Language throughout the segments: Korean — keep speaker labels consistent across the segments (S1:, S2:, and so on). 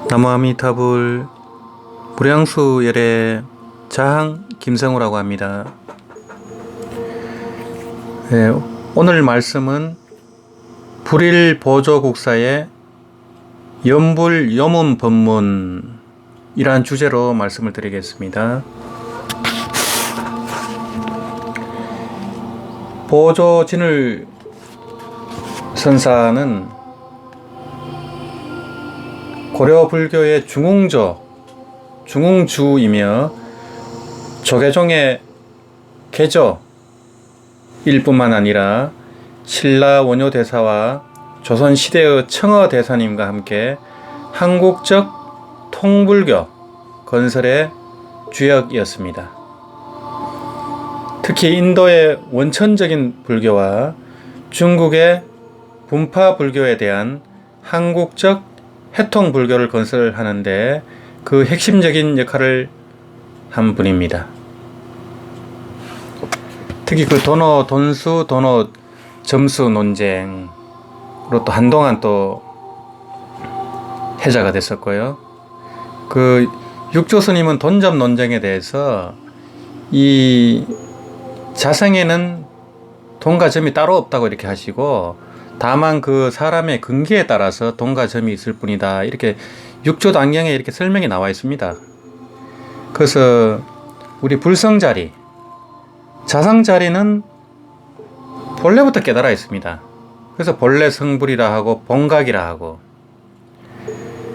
S1: 나무아미타불 무량수 열의 자항 김성우라고 합니다. 네, 오늘 말씀은 불일보조국사의 염불염운법문이란 주제로 말씀을 드리겠습니다. 보조진을 선사는 고려 불교의 중흥주이며 조계종의 계조일 뿐만 아니라 신라 원효대사와 조선시대의 청어대사님과 함께 한국적 통불교 건설의 주역이었습니다. 특히 인도의 원천적인 불교와 중국의 분파 불교에 대한 한국적 해통 불교를 건설하는데 그 핵심적인 역할을 한 분입니다. 특히 그 도노 돈수 도노 점수 논쟁으로 또 한동안 또 해자가 됐었고요. 그 육조 스님은 돈점 논쟁에 대해서 이 자생에는 돈과 점이 따로 없다고 이렇게 하시고, 다만 그 사람의 근기에 따라서 돈과 점이 있을 뿐이다, 이렇게 육조 단경에 이렇게 설명이 나와 있습니다. 그래서 우리 불성자리, 자상자리는 본래부터 깨달아 있습니다. 그래서 본래 성불이라 하고 본각이라 하고,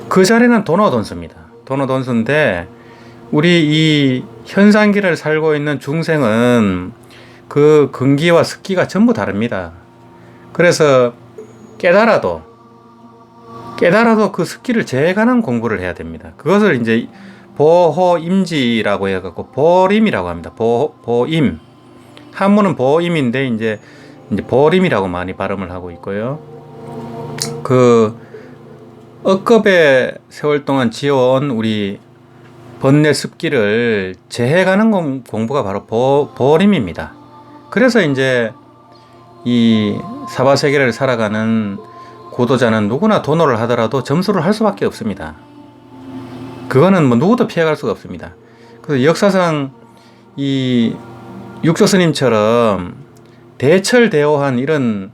S1: 그 자리는 도노돈수입니다. 도노돈수인데 우리 이 현상기를 살고 있는 중생은 그 근기와 습기가 전부 다릅니다. 그래서 깨달아도 그 습기를 제거하는 공부를 해야 됩니다. 그것을 이제 보호임지라고 해갖고 보림이라고 합니다. 보임. 한문은 보임인데 이제 보림이라고 많이 발음을 하고 있고요. 그 억겁의 세월 동안 지어온 우리 번뇌 습기를 제해가는 공부가 바로 보림입니다. 그래서 이제 이 사바세계를 살아가는 고도자는 누구나 도노를 하더라도 점수를 할 수밖에 없습니다. 그거는 뭐 누구도 피해갈 수가 없습니다. 그래서 역사상 이 육조 스님처럼 대철대오한 이런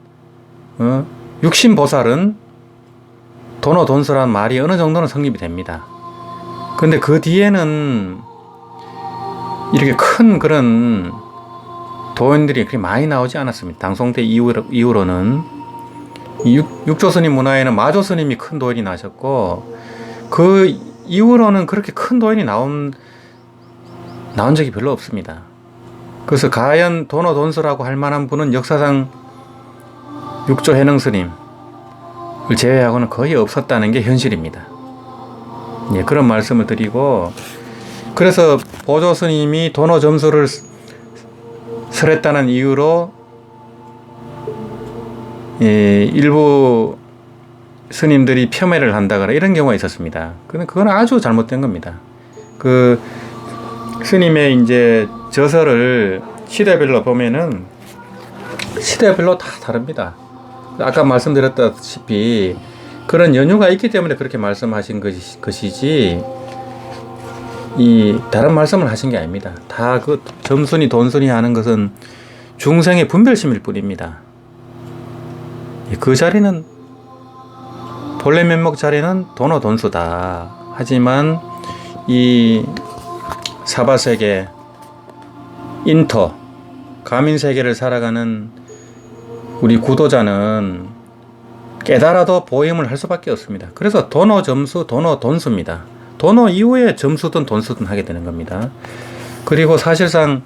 S1: 육신보살은 도노돈수란 말이 어느 정도는 성립이 됩니다. 근데 그 뒤에는 이렇게 큰 그런 도인들이 그렇게 많이 나오지 않았습니다. 당송대 이후로는 육조 스님 문화에는 마조 스님이 큰 도인이 나셨고, 그 이후로는 그렇게 큰 도인이 나온 적이 별로 없습니다. 그래서 가연 도노돈수라고 할 만한 분은 역사상 육조 해능 스님을 제외하고는 거의 없었다는 게 현실입니다. 예, 그런 말씀을 드리고, 그래서 보조 스님이 도노 점수를 설했다는 이유로 일부 스님들이 폄훼를 한다거나 이런 경우가 있었습니다. 근데 그건 아주 잘못된 겁니다. 그 스님의 이제 저서를 시대별로 보면은 시대별로 다 다릅니다. 아까 말씀드렸다시피 그런 연유가 있기 때문에 그렇게 말씀하신 것이지 이 다른 말씀을 하신 게 아닙니다. 다 그 점순이 돈순이 하는 것은 중생의 분별심일 뿐입니다. 그 자리는 본래 면목 자리는 도노돈수다. 하지만 이 사바세계 인터 가민세계를 살아가는 우리 구도자는 깨달아도 보임을 할 수밖에 없습니다. 그래서 도노점수 도노돈수입니다. 도노 이후에 점수든 돈수든 하게 되는 겁니다. 그리고 사실상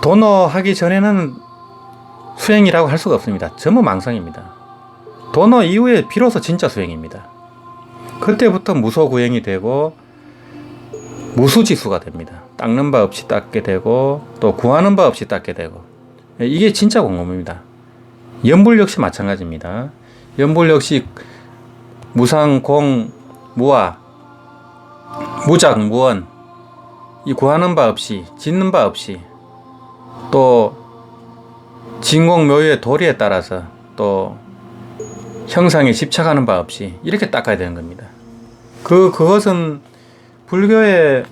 S1: 도노 하기 전에는 수행이라고 할 수가 없습니다. 전부 망상입니다. 도노 이후에 비로소 진짜 수행입니다. 그때부터 무소구행이 되고 무수지수가 됩니다. 닦는 바 없이 닦게 되고 또 구하는 바 없이 닦게 되고, 이게 진짜 공범입니다. 연불 역시 마찬가지입니다. 연불 역시 무상, 공, 무아, 무작, 무언, 이 구하는 바 없이, 짓는 바 없이, 또 진공 묘유의 도리에 따라서 또 형상에 집착하는 바 없이 이렇게 닦아야 되는 겁니다. 그것은 불교의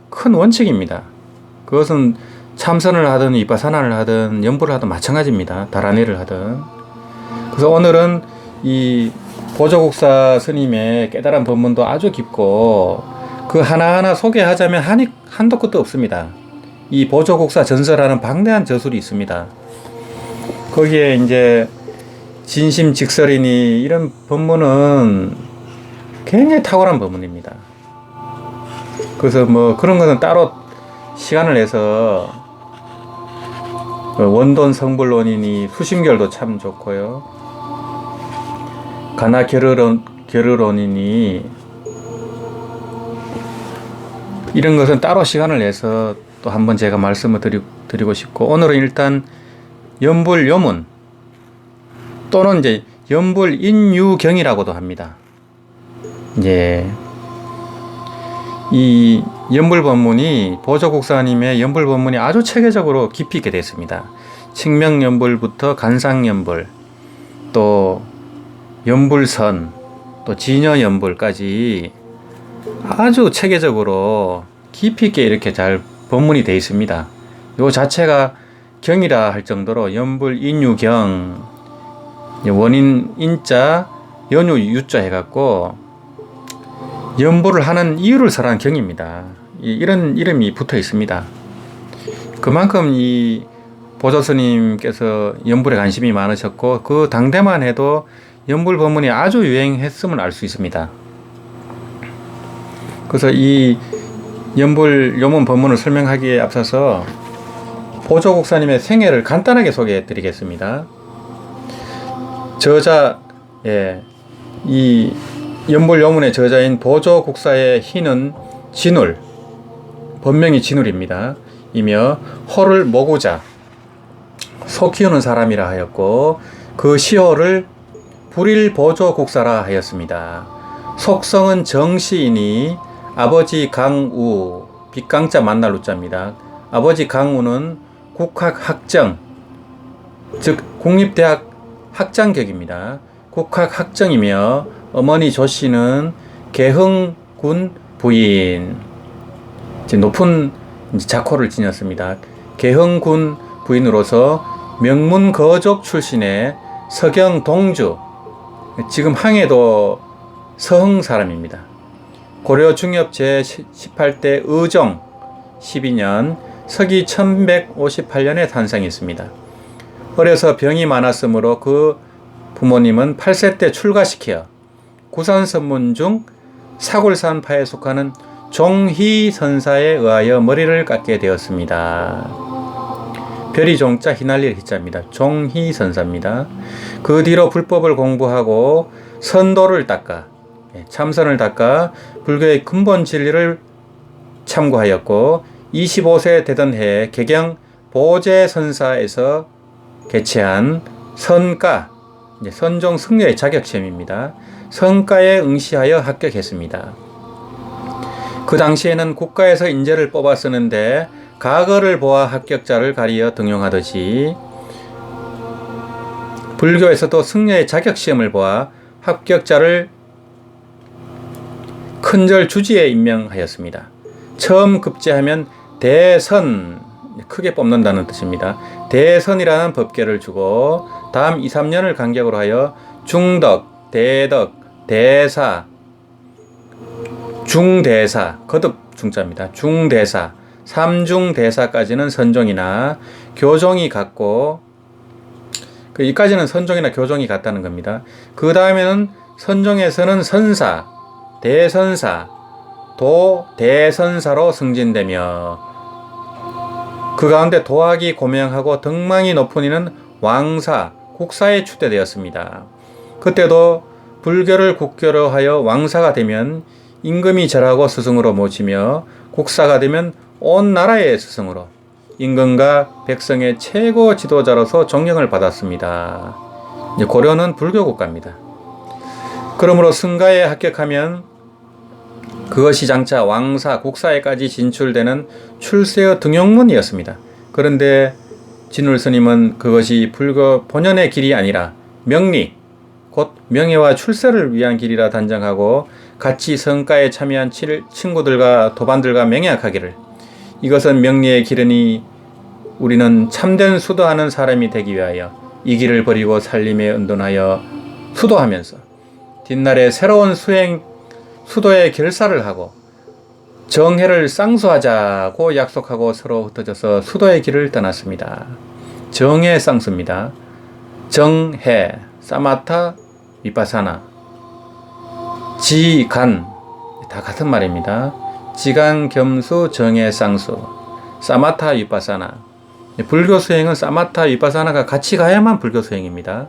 S1: 큰 원칙입니다. 그것은 참선을 하든 위파사나를 하든 연보를 하든 마찬가지입니다. 다라니를 하든. 그래서 오늘은 이 보조국사 스님의 깨달은 법문도 아주 깊고 그 하나하나 소개하자면 한도 끝도 없습니다. 이 보조국사 전설하는 방대한 저술이 있습니다. 거기에 이제 진심직설이니 이런 법문은 굉장히 탁월한 법문입니다. 그래서 뭐 그런 거는 따로 시간을 내서 원돈 성불론이니 수심결도 참 좋고요. 가나 겨르론이니 이런 것은 따로 시간을 내서 또 한번 제가 말씀을 드리고 싶고, 오늘은 일단 연불요문 또는 이제 연불인유경이라고도 합니다. 이제 이 연불법문이 보조국사님의 연불법문이 아주 체계적으로 깊이 있게 됐습니다. 칙명연불부터 간상연불, 또 연불선, 또 진여연불까지 아주 체계적으로 깊이 있게 이렇게 잘 법문이 되어 있습니다. 요 자체가 경이라 할 정도로 연불인유경, 원인 인자, 연유 유자 해갖고 연불을 하는 이유를 설한 경입니다. 이런 이름이 붙어 있습니다. 그만큼 이 보조스님께서 연불에 관심이 많으셨고 그 당대만 해도 연불 법문이 아주 유행했음을 알 수 있습니다. 그래서 이 연불 요문 법문을 설명하기에 앞서서 보조국사님의 생애를 간단하게 소개해 드리겠습니다. 저자, 이 연불 요문의 저자인 보조국사의 희는 진울, 본명이 진울입니다. 이며 호를 모구자, 소 키우는 사람이라 하였고 그 시호를 불일보조국사라 하였습니다. 속성은 정시이니 아버지 강우, 빗강자 만날 우자입니다. 아버지 강우는 국학학정, 즉 국립대학 학장격입니다. 국학학정이며 어머니 조씨는 개흥군 부인, 높은 자코를 지녔습니다. 개흥군 부인으로서 명문거족 출신의 서경동주, 지금 항해도 서흥 사람입니다. 고려 중엽 제18대 의종 12년 서기 1158년에 탄생했습니다. 어려서 병이 많았으므로 그 부모님은 8세 때 출가시켜 구산선문 중 사골산파에 속하는 종희선사에 의하여 머리를 깎게 되었습니다. 별이 종자 휘날릴 희자입니다. 종희선사입니다. 그 뒤로 불법을 공부하고 선도를 닦아, 참선을 닦아 불교의 근본 진리를 참고하였고 25세 되던 해에 개경 보제선사에서 개최한 선가, 선종 승려의 자격시험입니다. 선가에 응시하여 합격했습니다. 그 당시에는 국가에서 인재를 뽑아 쓰는데 가거를 보아 합격자를 가리어 등용하듯이 불교에서도 승려의 자격시험을 보아 합격자를 큰절 주지에 임명하였습니다. 처음 급제하면 대선, 크게 뽑는다는 뜻입니다. 대선이라는 법계를 주고 다음 2, 3년을 간격으로 하여 중덕, 대덕, 대사, 중대사, 거듭 중자입니다. 중대사, 삼중대사까지는 선종이나 교종이 같고, 이까지는 선종이나 교종이 같다는 겁니다. 그 다음에는 선종에서는 선사, 대선사, 도대선사로 승진되며 그 가운데 도학이 고명하고 덕망이 높은 이는 왕사, 국사에 추대되었습니다. 그때도 불교를 국교로 하여 왕사가 되면 임금이 절하고 스승으로 모시며 국사가 되면 온 나라의 스승으로 임금과 백성의 최고 지도자로서 존경을 받았습니다. 고려는 불교 국가입니다. 그러므로 승가에 합격하면 그것이 장차 왕사, 국사에까지 진출되는 출세의 등용문이었습니다. 그런데 진울 스님은 그것이 불교 본연의 길이 아니라 명리, 곧 명예와 출세를 위한 길이라 단정하고 같이 성가에 참여한 친구들과 도반들과 맹약하기를. 이것은 명리의 길이니 우리는 참된 수도하는 사람이 되기 위하여 이 길을 버리고 살림에 은둔하여 수도하면서 뒷날에 새로운 수도의 결사를 하고 정해를 쌍수하자고 약속하고 서로 흩어져서 수도의 길을 떠났습니다. 정해 쌍수입니다. 정해, 사마타, 위파사나, 지간 다 같은 말입니다. 지간, 겸수, 정해, 쌍수, 사마타, 위파사나. 불교 수행은 사마타, 위파사나가 같이 가야만 불교 수행입니다.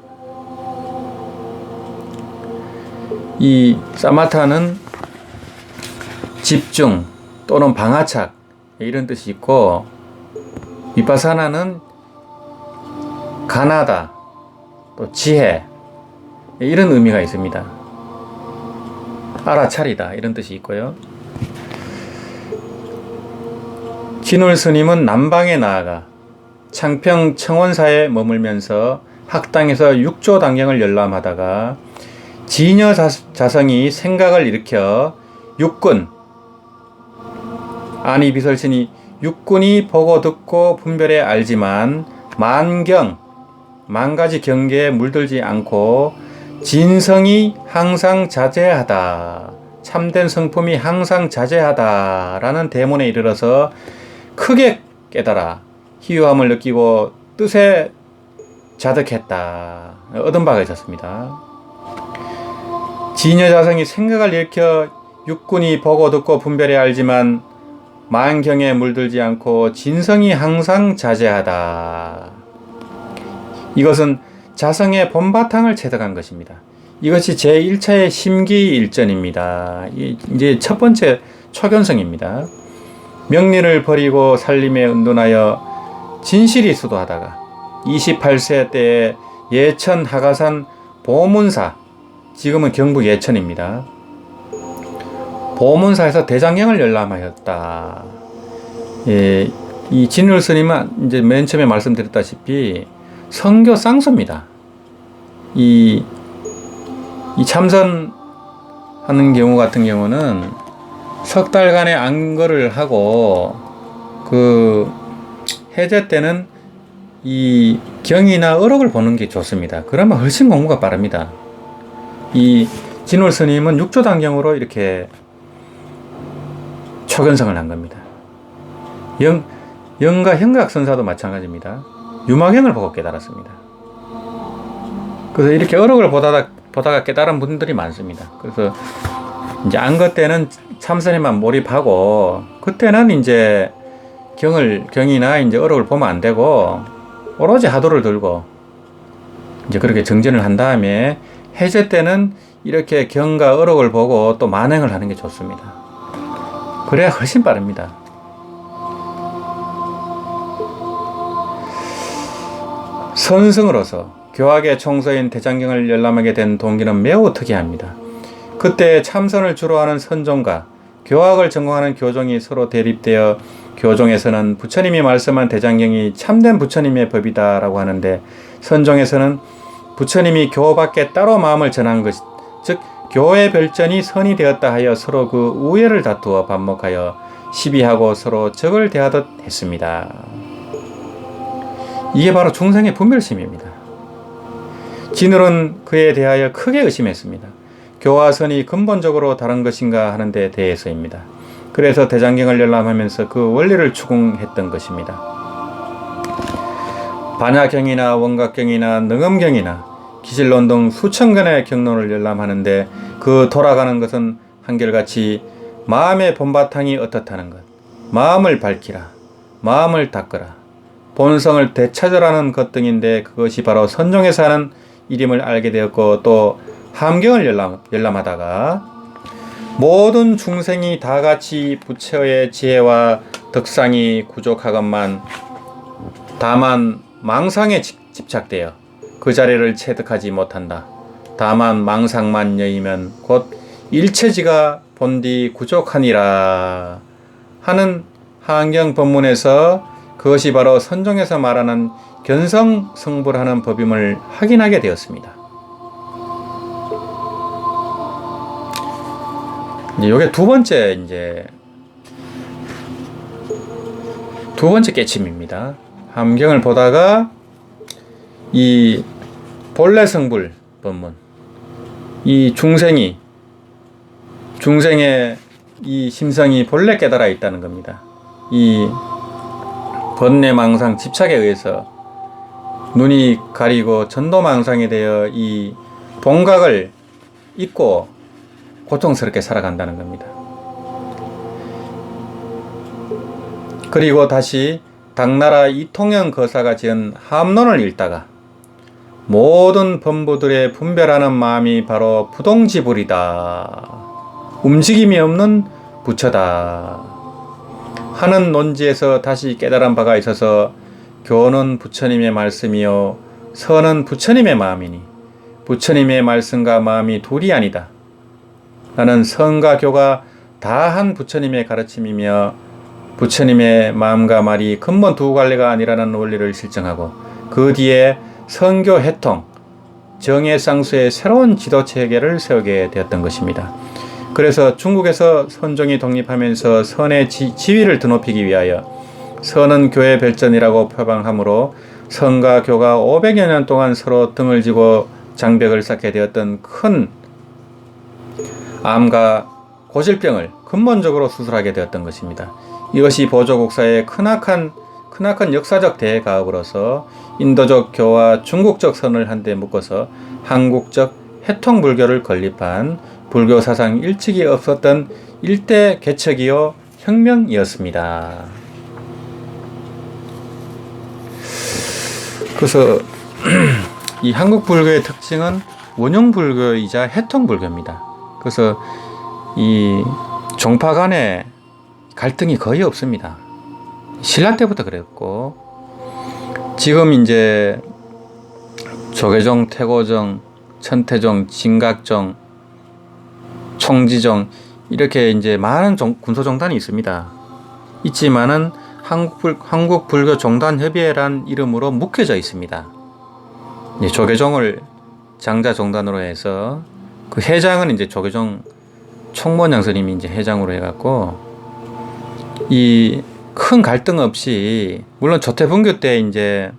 S1: 이 사마타는 집중 또는 방아착 이런 뜻이 있고, 위파사나는 가나다 또 지혜 이런 의미가 있습니다. 알아차리다 이런 뜻이 있고요. 진울 스님은 남방에 나아가 창평 청원사에 머물면서 학당에서 육조 단경을 열람하다가 지녀 자성이 생각을 일으켜 육군, 아니 비설신이 육군이 보고 듣고 분별해 알지만 만가지 경계에 물들지 않고 진성이 항상 자제하다, 참된 성품이 항상 자제하다라는 대문에 이르러서 크게 깨달아 희유함을 느끼고 뜻에 자득했다. 얻은 바가 있었습니다. 지녀자성이 생각을 일으켜 육군이 보고 듣고 분별해 알지만 만경에 물들지 않고 진성이 항상 자제하다. 이것은 자성의 본바탕을 체득한 것입니다. 이것이 제1차의 심기일전입니다. 이제 첫 번째 초견성입니다. 명리를 버리고 살림에 은둔하여 진실이 수도하다가 28세 때에 예천 하가산 보문사, 지금은 경북 예천입니다. 보문사에서 대장경을 열람하였다. 예, 이 진울 스님은 이제 맨 처음에 말씀드렸다시피 성교 쌍수입니다. 이 참선하는 경우 같은 경우는 석 달간의 안거를 하고 그 해제 때는 이 경이나 어록을 보는 게 좋습니다. 그러면 훨씬 공부가 빠릅니다. 이 진울 스님은 육조단경으로 이렇게 초견성을 한 겁니다. 영가 현각선사도 마찬가지입니다. 유마경을 보고 깨달았습니다. 그래서 이렇게 어록을 보다가 깨달은 분들이 많습니다. 그래서 이제 안거 때는 참선에만 몰입하고, 그때는 이제 경이나 이제 어록을 보면 안 되고, 오로지 하도를 들고, 이제 그렇게 정진을 한 다음에, 해제 때는 이렇게 경과 어록을 보고 또 만행을 하는 게 좋습니다. 그래야 훨씬 빠릅니다. 선승으로서 교학의 총서인 대장경을 열람하게 된 동기는 매우 특이합니다. 그때 참선을 주로 하는 선종과 교학을 전공하는 교종이 서로 대립되어 교종에서는 부처님이 말씀한 대장경이 참된 부처님의 법이다라고 하는데, 선종에서는 부처님이 교밖에 따로 마음을 전한 것, 즉 교의 별전이 선이 되었다 하여 서로 그 우애를 다투어 반목하여 시비하고 서로 적을 대하듯 했습니다. 이게 바로 중생의 분별심입니다. 진울은 그에 대하여 크게 의심했습니다. 교와 선이 근본적으로 다른 것인가 하는 데 대해서입니다. 그래서 대장경을 열람하면서 그 원리를 추궁했던 것입니다. 반야경이나 원각경이나 능엄경이나 기실론 등 수천 건의 경론을 열람하는데 그 돌아가는 것은 한결같이 마음의 본바탕이 어떻다는 것, 마음을 밝히라, 마음을 닦으라, 본성을 되찾으라는 것 등인데, 그것이 바로 선종에서 하는 일임을 알게 되었고, 또 함경을 열람하다가 모든 중생이 다 같이 부처의 지혜와 덕상이 부족하건만 다만 망상에 집착되어 그 자리를 체득하지 못한다. 다만 망상만 여이면 곧 일체지가 본디 구족하니라 하는 한경 법문에서 그것이 바로 선종에서 말하는 견성성불하는 법임을 확인하게 되었습니다. 이제 요게 두 번째 깨침입니다. 함경을 보다가 이 본래 성불 법문, 이 중생의 이 심성이 본래 깨달아 있다는 겁니다. 이 번뇌망상 집착에 의해서 눈이 가리고 전도망상이 되어 이 본각을 잊고 고통스럽게 살아간다는 겁니다. 그리고 다시 당나라 이통영 거사가 지은 함론을 읽다가 모든 범부들의 분별하는 마음이 바로 부동지불이다. 움직임이 없는 부처다. 하는 논지에서 다시 깨달은 바가 있어서 교는 부처님의 말씀이요 선은 부처님의 마음이니 부처님의 말씀과 마음이 둘이 아니다. 나는 선과 교가 다 한 부처님의 가르침이며 부처님의 마음과 말이 근본 두 갈래가 아니라는 원리를 실증하고 그 뒤에 선교 해통, 정예쌍수의 새로운 지도 체계를 세우게 되었던 것입니다. 그래서 중국에서 선종이 독립하면서 선의 지위를 드높이기 위하여 선은 교의 별전이라고 표방하므로 선과 교가 500여 년 동안 서로 등을 지고 장벽을 쌓게 되었던 큰 암과 고질병을 근본적으로 수술하게 되었던 것입니다. 이것이 보조국사의 크나큰 역사적 대가업으로서 인도적 교와 중국적 선을 한데 묶어서 한국적 해통불교를 건립한 불교 사상 일찍이 없었던 일대 개척이요 혁명이었습니다. 그래서 이 한국 불교의 특징은 원흉불교이자 해통불교입니다. 그래서 이 종파 간에 갈등이 거의 없습니다. 신라 때부터 그랬고 지금 이제 조계종, 태고종, 천태종, 진각종, 총지종 이렇게 이제 많은 군소종단이 있습니다. 있지만은 한국 불교 종단 협의회란 이름으로 묶여져 있습니다. 조계종을 장자 종단으로 해서 그 회장은 이제 조계종 총무원 스님이 이제 회장으로 해갖고 이 큰 갈등 없이 물론 조태분교 때 이제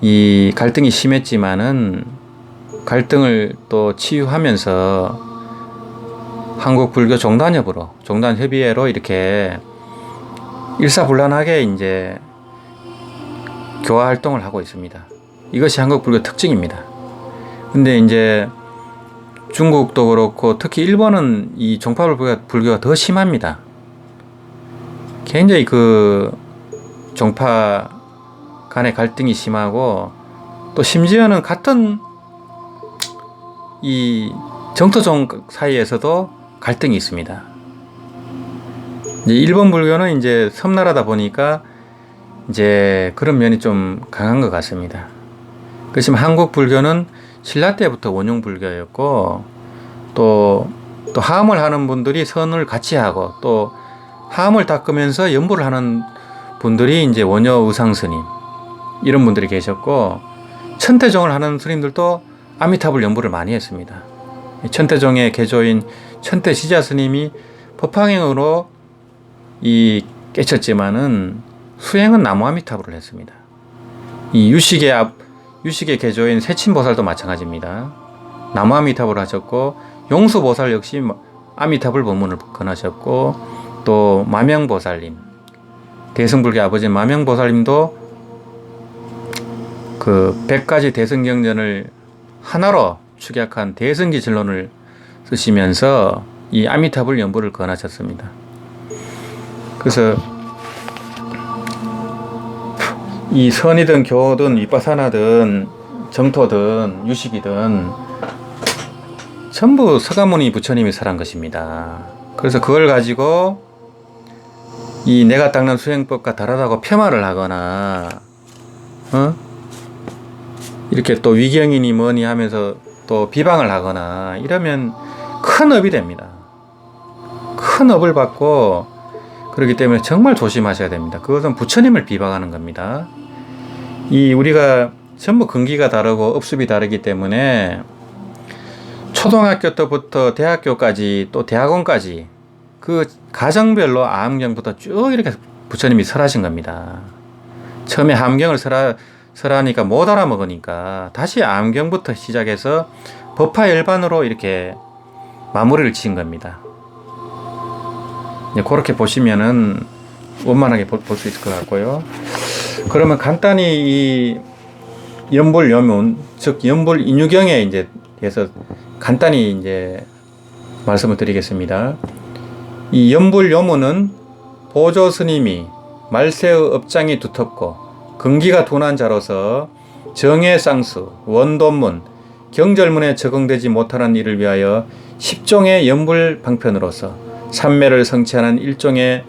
S1: 이 갈등이 심했지만은 갈등을 또 치유하면서 한국 불교 종단협의회로 이렇게 일사불란하게 이제 교화 활동을 하고 있습니다. 이것이 한국 불교 특징입니다. 근데 이제 중국도 그렇고 특히 일본은 이 종파 불교가 더 심합니다. 굉장히 그 종파 간의 갈등이 심하고 또 심지어는 같은 이 정토종 사이에서도 갈등이 있습니다. 이제 일본 불교는 이제 섬나라다 보니까 이제 그런 면이 좀 강한 것 같습니다. 그렇지만 한국 불교는 신라 때부터 원흉불교였고 또 하음을 하는 분들이 선을 같이 하고 또 하음을 닦으면서 연보를 하는 분들이 이제 원효 의상스님 이런 분들이 계셨고 천태종을 하는 스님들도 아미타불 연보를 많이 했습니다. 천태종의 개조인 천태시자 스님이 법화행으로 깨쳤지만은 수행은 나무아미타불을 했습니다. 이 유식의 개조인 세친보살도 마찬가지입니다. 나무아미타불을 하셨고 용수보살 역시 아미타불 법문을 권하셨고 또 마명보살님 대승불교 아버지 마명보살님도 그 100가지 대승경전을 하나로 축약한 대승기 진론을 쓰시면서 이 아미타불 연보를 권하셨습니다. 그래서 이 선이든 교든 위파사나든 정토든 유식이든 전부 서가모니 부처님이 설한 것입니다. 그래서 그걸 가지고 이 내가 닦는 수행법과 다르다고 폄하를 하거나 이렇게 또 위경이니 뭐니 하면서 또 비방을 하거나 이러면 큰 업이 됩니다. 큰 업을 받고 그렇기 때문에 정말 조심하셔야 됩니다. 그것은 부처님을 비방하는 겁니다. 우리가 전부 근기가 다르고 업습이 다르기 때문에 초등학교 때부터 대학교까지 또 대학원까지 그 가정별로 암경부터 쭉 이렇게 부처님이 설하신 겁니다. 처음에 함경을 설하니까 못 알아먹으니까 다시 암경부터 시작해서 법화열반으로 이렇게 마무리를 지은 겁니다. 그렇게 보시면은 원만하게 볼 수 있을 것 같고요. 그러면 간단히 이 연불요문, 즉 연불인유경에 이제 대해서 간단히 이제 말씀을 드리겠습니다. 이 연불요문은 보조 스님이 말세의 업장이 두텁고 근기가 둔한 자로서 정해쌍수, 원도문, 경절문에 적응되지 못하는 이를 위하여 10종의 연불 방편으로서 삼매를 성취하는 일종의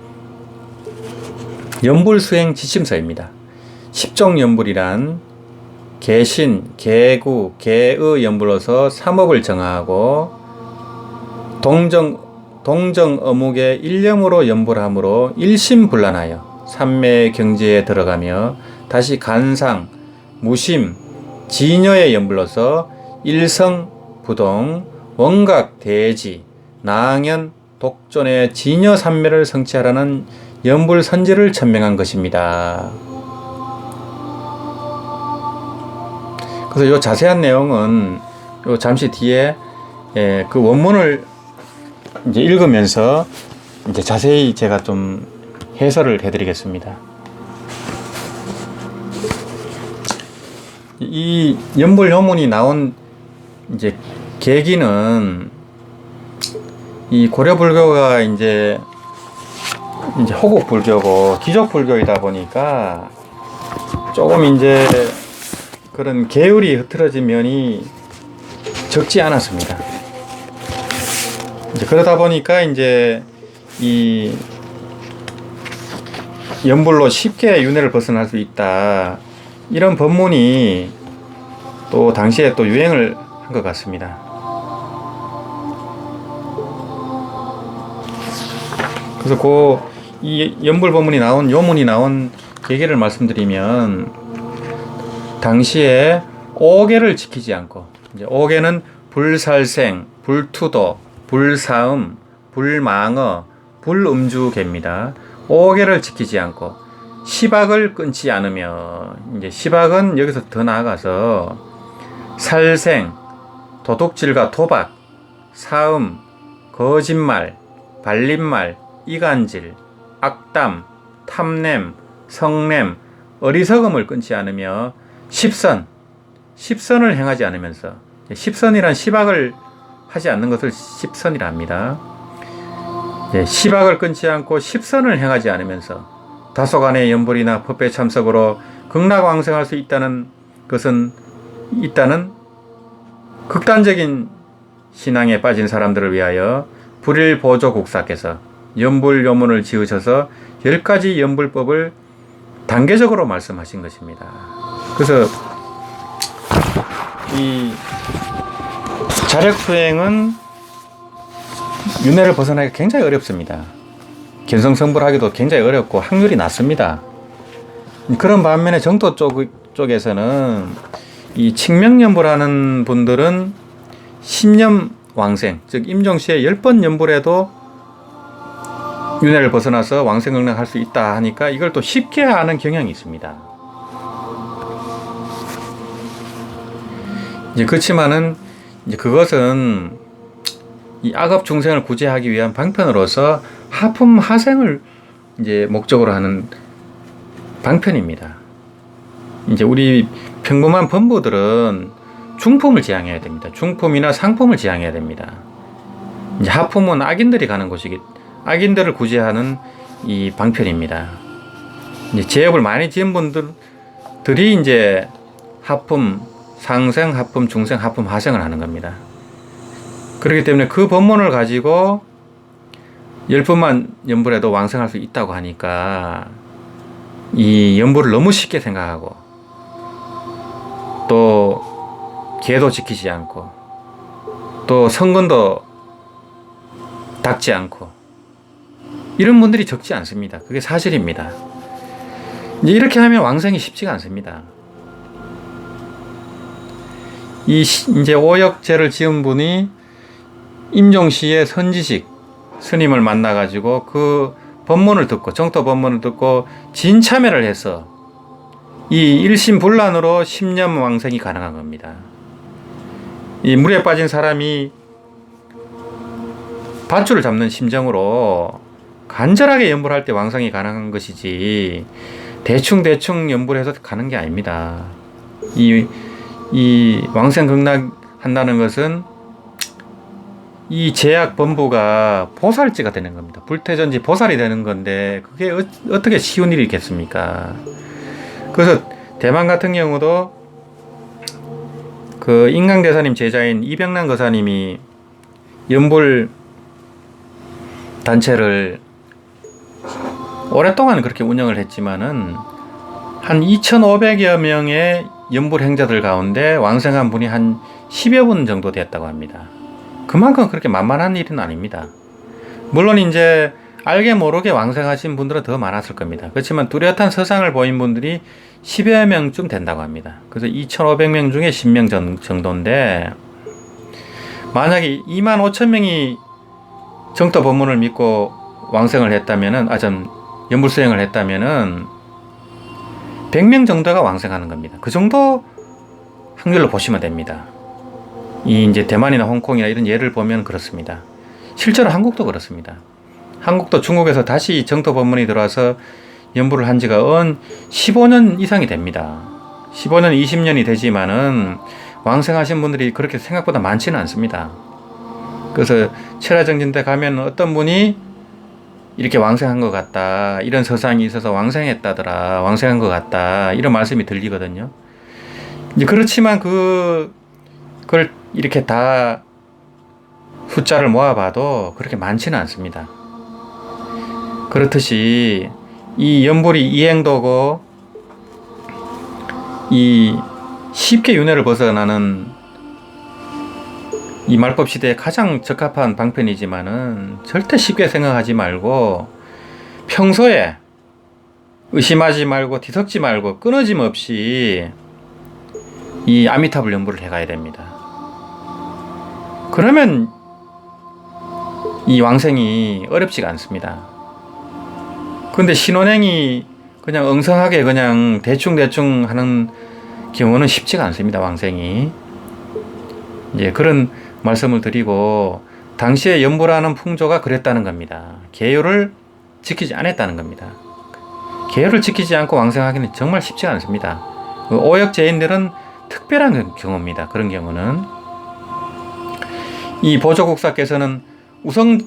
S1: 연불수행 지침서입니다. 10종 연불이란 개신, 개구, 개의 연불로서 삼업을 정하고 동정 어묵의 일념으로 연불하므로 일심불란하여 삼매의 경지에 들어가며 다시 간상, 무심, 진여의 연불로서 일성, 부동, 원각, 대지, 나항연, 독존의 진여 삼매를 성취하라는 연불 선지를 천명한 것입니다. 그래서 이 자세한 내용은 요 잠시 뒤에 그 원문을 이제 읽으면서 이제 자세히 제가 좀 해설을 해드리겠습니다. 이 연불요문이 나온 이제 계기는 이 고려불교가 이제 호국불교고 기족불교이다 보니까 조금 이제 그런 계율이 흐트러진 면이 적지 않았습니다. 이제 그러다 보니까 이제 이 연불로 쉽게 윤회를 벗어날 수 있다, 이런 법문이 또 당시에 또 유행을 한 것 같습니다. 그래서 이 연불 법문이 나온 요문이 나온 계기를 말씀드리면, 당시에 5계를 지키지 않고, 이제 5계는 불살생, 불투도, 불사음, 불망어, 불음주계입니다. 5계를 지키지 않고 시박을 끊지 않으며, 이제 시박은 여기서 더 나아가서 살생, 도둑질과 도박, 사음, 거짓말, 발림말, 이간질, 악담, 탐냄, 성냄, 어리석음을 끊지 않으며 십선을 행하지 않으면서, 십선이란 시박을 하지 않는 것을 십선이라 합니다. 시박을 끊지 않고 십선을 행하지 않으면서 다소간의 연불이나 법회 참석으로 극락왕생할 수 있다는 것은 극단적인 신앙에 빠진 사람들을 위하여 불일보조국사께서 연불요문을 지으셔서 10가지 연불법을 단계적으로 말씀하신 것입니다. 그래서 이 자력수행은 윤회를 벗어나기 굉장히 어렵습니다. 견성성불하기도 굉장히 어렵고 확률이 낮습니다. 그런 반면에 정토 쪽에서는 이 칙명연불하는 분들은 10년 왕생, 즉 임종시에 10번 연불해도 윤회를 벗어나서 왕생극락할 수 있다 하니까 이걸 또 쉽게 하는 경향이 있습니다. 이제 그렇지만은 이제 그것은 이 악업 중생을 구제하기 위한 방편으로서 하품 하생을 이제 목적으로 하는 방편입니다. 이제 우리 평범한 범부들은 중품을 지향해야 됩니다. 중품이나 상품을 지향해야 됩니다. 이제 하품은 악인들이 가는 악인들을 구제하는 이 방편입니다. 이제 제업을 많이 지은 분들이 이제 하품 상생, 하품 중생, 하품 하생을 하는 겁니다. 그렇기 때문에 그 법문을 가지고 10번만 연불해도 왕생할 수 있다고 하니까 이 연불을 너무 쉽게 생각하고 또 계도 지키지 않고 또 성근도 닦지 않고 이런 분들이 적지 않습니다. 그게 사실입니다. 이렇게 하면 왕생이 쉽지가 않습니다. 이제 오역죄를 지은 분이 임종시의 선지식 스님을 만나가지고 그 법문을 듣고 정토 법문을 듣고 진참회를 해서 이 일심불란으로 10년 왕생이 가능한 겁니다. 이 물에 빠진 사람이 밧줄을 잡는 심정으로 간절하게 연불 할 때 왕생이 가능한 것이지 대충 연불해서 가는 게 아닙니다. 이 왕생 극락한다는 것은 이 제약 범부가 보살지가 되는 겁니다. 불태전지 보살이 되는 건데 그게 어떻게 쉬운 일이 있겠습니까? 그래서 대만 같은 경우도 그 인강대사님 제자인 이병란 거사님이 연불 단체를 오랫동안 그렇게 운영을 했지만은 한 2,500여 명의 연불 행자들 가운데 왕생한 분이 한 10여 분 정도 됐다고 합니다. 그만큼 그렇게 만만한 일은 아닙니다. 물론 이제 알게 모르게 왕생하신 분들은 더 많았을 겁니다. 그렇지만 뚜렷한 서상을 보인 분들이 10여 명쯤 된다고 합니다. 그래서 2,500명 중에 10명 정도인데 만약에 25,000명이 정토 법문을 믿고 왕생을 했다면은 연불 수행을 했다면은 100명 정도가 왕생하는 겁니다. 그 정도 확률로 보시면 됩니다. 이 이제 대만이나 홍콩이나 이런 예를 보면 그렇습니다. 실제로 한국도 그렇습니다. 한국도 중국에서 다시 정토 법문이 들어와서 연불을 한 지가 15년 이상이 됩니다. 15년, 20년이 되지만은 왕생하신 분들이 그렇게 생각보다 많지는 않습니다. 그래서 철야정진대 가면 어떤 분이 이렇게 왕생한 것 같다, 이런 서상이 있어서 왕생했다더라, 왕생한 것 같다, 이런 말씀이 들리거든요. 이제 그렇지만 그걸 이렇게 다 숫자를 모아봐도 그렇게 많지는 않습니다. 그렇듯이 이 연불이 이행도고 이 쉽게 윤회를 벗어나는 이 말법 시대에 가장 적합한 방편이지만은 절대 쉽게 생각하지 말고 평소에 의심하지 말고 뒤섞지 말고 끊어짐 없이 이 아미타불 연불을 해가야 됩니다. 그러면 이 왕생이 어렵지가 않습니다. 근데 신혼행이 그냥 엉성하게 그냥 대충 하는 경우는 쉽지가 않습니다. 왕생이. 이제 그런 말씀을 드리고 당시에 연불하는 풍조가 그랬다는 겁니다. 계율을 지키지 않았다는 겁니다. 계율을 지키지 않고 왕생하기는 정말 쉽지가 않습니다. 오역제인들은 특별한 경우입니다. 그런 경우는 이 보조국사께서는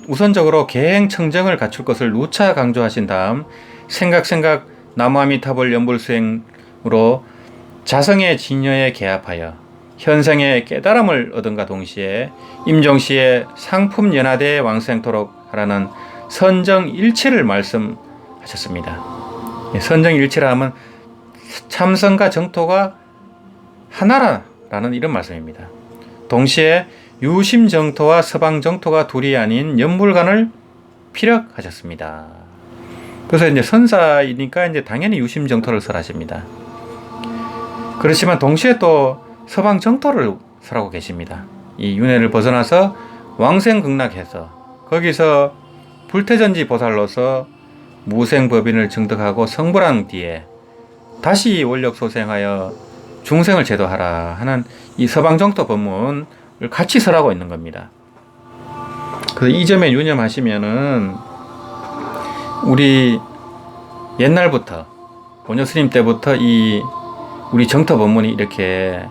S1: 우선적으로 계행청정을 갖출 것을 누차 강조하신 다음 생각 나무아미타불 연불수행으로 자성의 진여에 개합하여 현생의 깨달음을 얻은가 동시에 임종시에 상품 연하대에 왕생토록 하라는 선정일치를 말씀하셨습니다. 선정일치라 하면 참선과 정토가 하나라는 이런 말씀입니다. 동시에 유심정토와 서방정토가 둘이 아닌 연불관을 피력하셨습니다. 그래서 이제 선사이니까 이제 당연히 유심정토를 설하십니다. 그렇지만 동시에 또 서방정토를 설하고 계십니다. 이 윤회를 벗어나서 왕생극락해서 거기서 불태전지 보살로서 무생법인을 증득하고 성불한 뒤에 다시 원력소생하여 중생을 제도하라 하는 이 서방정토 법문을 같이 설하고 있는 겁니다. 그래서 이 점에 유념하시면은 우리 옛날부터 원효스님 때부터 이 우리 정토 법문이 이렇게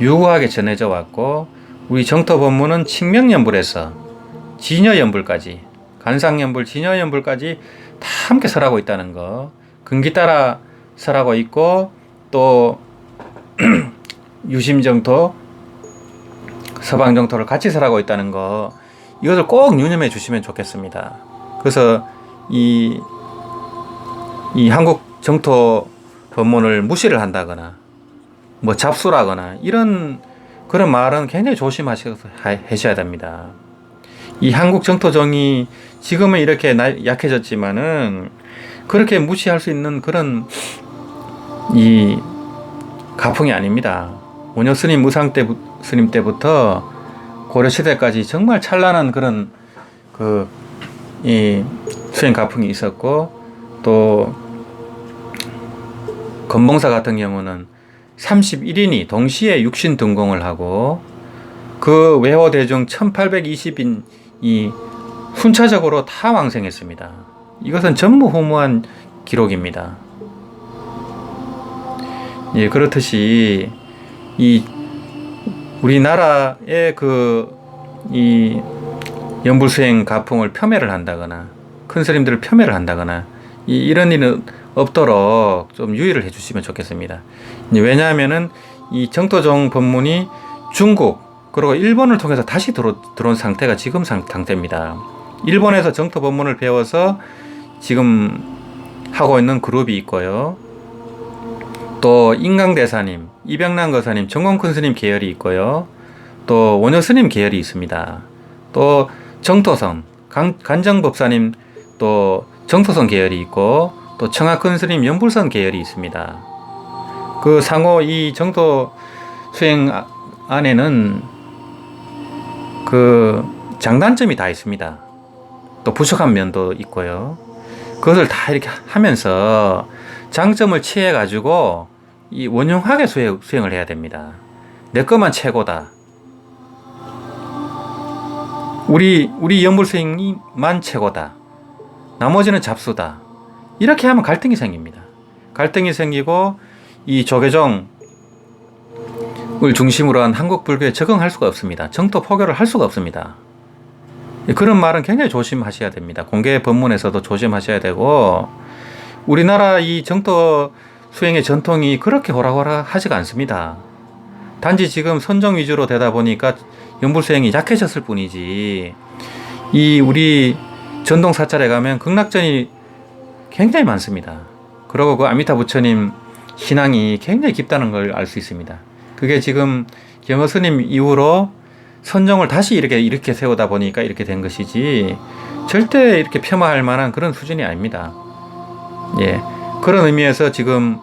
S1: 유구하게 전해져 왔고 우리 정토 법문은 칭명연불에서 진여연불까지 간상연불, 진여연불까지 다 함께 설하고 있다는 거 근기 따라 설하고 있고 또 유심정토, 서방정토를 같이 설하고 있다는 거 이것을 꼭 유념해 주시면 좋겠습니다. 그래서 이 한국 정토 법문을 무시를 한다거나 뭐 잡수라거나 이런 그런 말은 굉장히 조심하셔야 됩니다. 이 한국 정토정이 지금은 이렇게 약해졌지만은 그렇게 무시할 수 있는 그런 이 가풍이 아닙니다. 원효스님 무상 스님 때부터 고려시대까지 정말 찬란한 그런 이 수행 가풍이 있었고, 또 건봉사 같은 경우는 31인이 동시에 육신 등공을 하고 그 외호대중 1820인이 순차적으로 다 왕생했습니다. 이것은 전무후무한 기록입니다. 예, 그렇듯이 이 우리나라의 이 연불수행 가풍을 폄훼를 한다거나 큰 스님들을 폄훼를 한다거나 이런 일은 없도록 좀 유의를 해주시면 좋겠습니다. 왜냐하면은 이 정토종 법문이 중국 그리고 일본을 통해서 다시 들어온 상태가 지금 상태입니다. 일본에서 정토 법문을 배워서 지금 하고 있는 그룹이 있고요. 또 인강대사님, 이병란 거사님, 정공큰 스님 계열이 있고요. 또 원효 스님 계열이 있습니다. 또 정토성, 간정법사님 또 정토성 계열이 있고, 또 청하큰 스님 연불선 계열이 있습니다. 그 상호 이 정토 수행 안에는 그 장단점이 다 있습니다. 또 부족한 면도 있고요. 그것을 다 이렇게 하면서 장점을 취해 가지고 이 원용하게 수행을 해야 됩니다. 내 것만 최고다. 우리 연불수행만 최고다. 나머지는 잡수다. 이렇게 하면 갈등이 생깁니다. 갈등이 생기고 이 조계종을 중심으로 한 한국 불교에 적응할 수가 없습니다. 정토 포교를 할 수가 없습니다. 그런 말은 굉장히 조심하셔야 됩니다. 공개 법문에서도 조심하셔야 되고, 우리나라 이 정토 수행의 전통이 그렇게 호락호락하지가 않습니다. 단지 지금 선정 위주로 되다 보니까 연불수행이 약해졌을 뿐이지, 이 우리 전동 사찰에 가면 극락전이 굉장히 많습니다. 그리고 그 아미타 부처님 신앙이 굉장히 깊다는 걸 알 수 있습니다. 그게 지금 경허 스님 이후로 선정을 다시 이렇게 세우다 보니까 이렇게 된 것이지, 절대 이렇게 폄하할 만한 그런 수준이 아닙니다. 예, 그런 의미에서 지금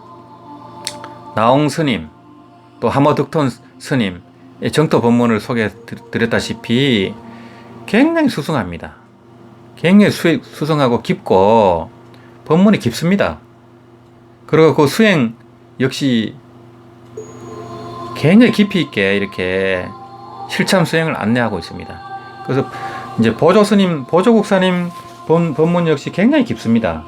S1: 나옹 스님, 또 하머득톤 스님 정토 법문을 소개해 드렸다시피 굉장히 수승합니다. 굉장히 수승하고 깊고 법문이 깊습니다. 그리고 그 수행 역시 굉장히 깊이 있게 이렇게 실참 수행을 안내하고 있습니다. 그래서 이제 보조스님, 보조국사님 법문 역시 굉장히 깊습니다.